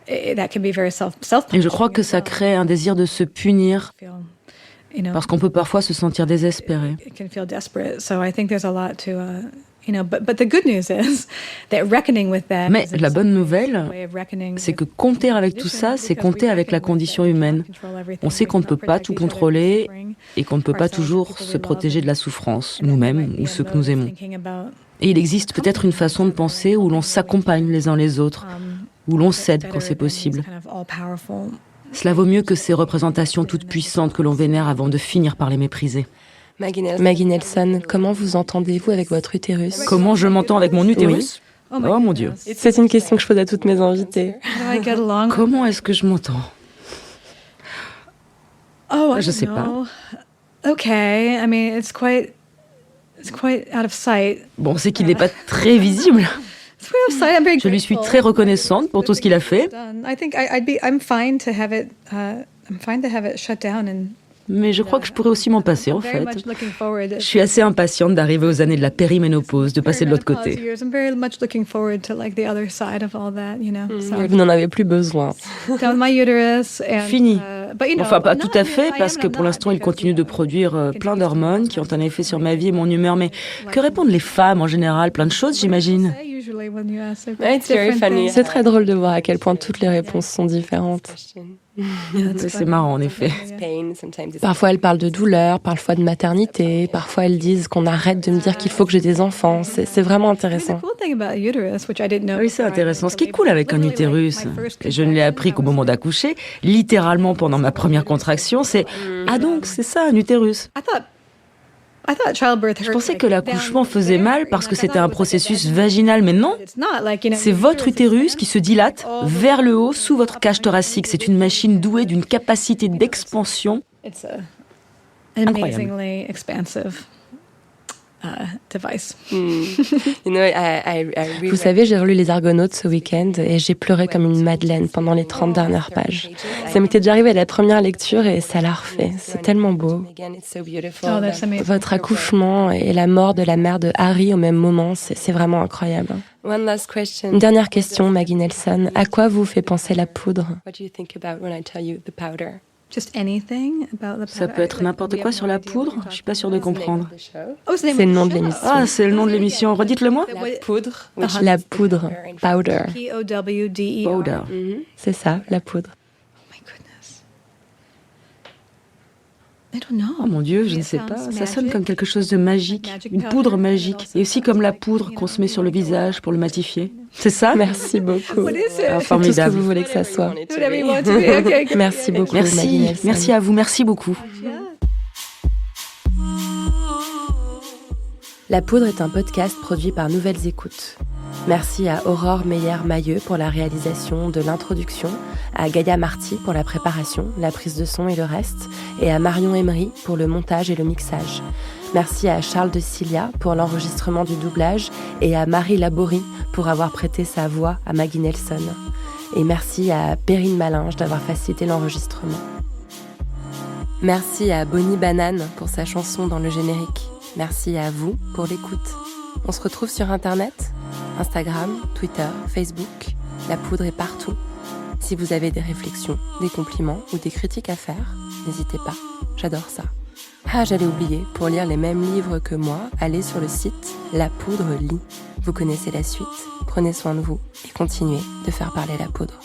that can be very self-punishing. Et je crois que ça crée un désir de se punir, parce qu'on peut parfois se sentir désespéré. It can feel desperate. So I think there's a lot to, but the good news is that reckoning with that. Mais la bonne nouvelle, c'est que compter avec tout ça, c'est compter avec la condition humaine. On sait qu'on ne peut pas tout contrôler et qu'on ne peut pas toujours se protéger de la souffrance, nous-mêmes ou ceux que nous aimons. Et il existe peut-être une façon de penser où l'on s'accompagne les uns les autres, où l'on s'aide quand c'est possible. Cela vaut mieux que ces représentations toutes puissantes que l'on vénère avant de finir par les mépriser. Maggie Nelson, comment vous entendez-vous avec votre utérus? Comment je m'entends avec mon utérus? Oui. Oh mon Dieu. C'est une question que je pose à toutes mes invitées. Comment est-ce que je m'entends? Je sais pas. Okay, I mean, it's quite out of sight. Bon, c'est qu'il n'est pas très visible. Je lui suis très reconnaissante pour tout ce qu'il a fait. Mais je crois que je pourrais aussi m'en passer, en fait. Je suis assez impatiente d'arriver aux années de la périménopause, de passer de l'autre côté. Vous n'en avez plus besoin. Fini. Enfin, pas tout à fait, parce que pour l'instant, il continue de produire plein d'hormones qui ont un effet sur ma vie et mon humeur. Mais que répondent les femmes en général? Plein de choses, j'imagine. C'est très drôle de voir à quel point toutes les réponses sont différentes. C'est marrant, en effet. Parfois, elles parlent de douleur, parfois de maternité, parfois elles disent qu'on arrête de me dire qu'il faut que j'ai des enfants. C'est vraiment intéressant. Oui, c'est intéressant. Ce qui est cool avec un utérus, et je ne l'ai appris qu'au moment d'accoucher, littéralement pendant ma première contraction, c'est « Ah donc, c'est ça, un utérus ?» Je pensais que l'accouchement faisait mal parce que c'était un processus vaginal, mais non. C'est votre utérus qui se dilate vers le haut sous votre cage thoracique. C'est une machine douée d'une capacité d'expansion incroyable. Vous savez, j'ai relu Les Argonautes ce week-end et j'ai pleuré comme une madeleine pendant les 30 dernières pages. Ça m'était déjà arrivé à la première lecture et ça l'a refait. C'est tellement beau. Votre accouchement et la mort de la mère de Harry au même moment, c'est vraiment incroyable. Une dernière question, Maggie Nelson. À quoi vous fait penser la poudre? Ça peut être n'importe quoi sur la poudre? Je suis pas sûre de comprendre. C'est le nom de l'émission. Ah, c'est le nom de l'émission. Redites-le-moi. La poudre. La poudre. Powder. Powder. C'est ça, la poudre. Oh mon Dieu, je ne sais pas. Ça sonne comme quelque chose de magique. Une poudre magique. Et aussi comme la poudre qu'on se met sur le visage pour le matifier. C'est ça? Merci beaucoup. Ah, Tout formidable. ce que vous voulez que ça soit. Merci beaucoup. Maggie Merci. Nelson. Merci à vous. Merci beaucoup. La Poudre est un podcast produit par Nouvelles Écoutes. Merci à Aurore Meyer-Mailleux pour la réalisation de l'introduction, à Gaïa Marty pour la préparation, la prise de son et le reste, et à Marion Emery pour le montage et le mixage. Merci à Charles de Cilia pour l'enregistrement du doublage et à Marie Laborie pour avoir prêté sa voix à Maggie Nelson. Et merci à Perrine Malinge d'avoir facilité l'enregistrement. Merci à Bonnie Banane pour sa chanson dans le générique. Merci à vous pour l'écoute. On se retrouve sur Internet, Instagram, Twitter, Facebook. La Poudre est partout. Si vous avez des réflexions, des compliments ou des critiques à faire, n'hésitez pas. J'adore ça. Ah, j'allais oublier, pour lire les mêmes livres que moi, allez sur le site La Poudre lit. Vous connaissez la suite. Prenez soin de vous et continuez de faire parler la poudre.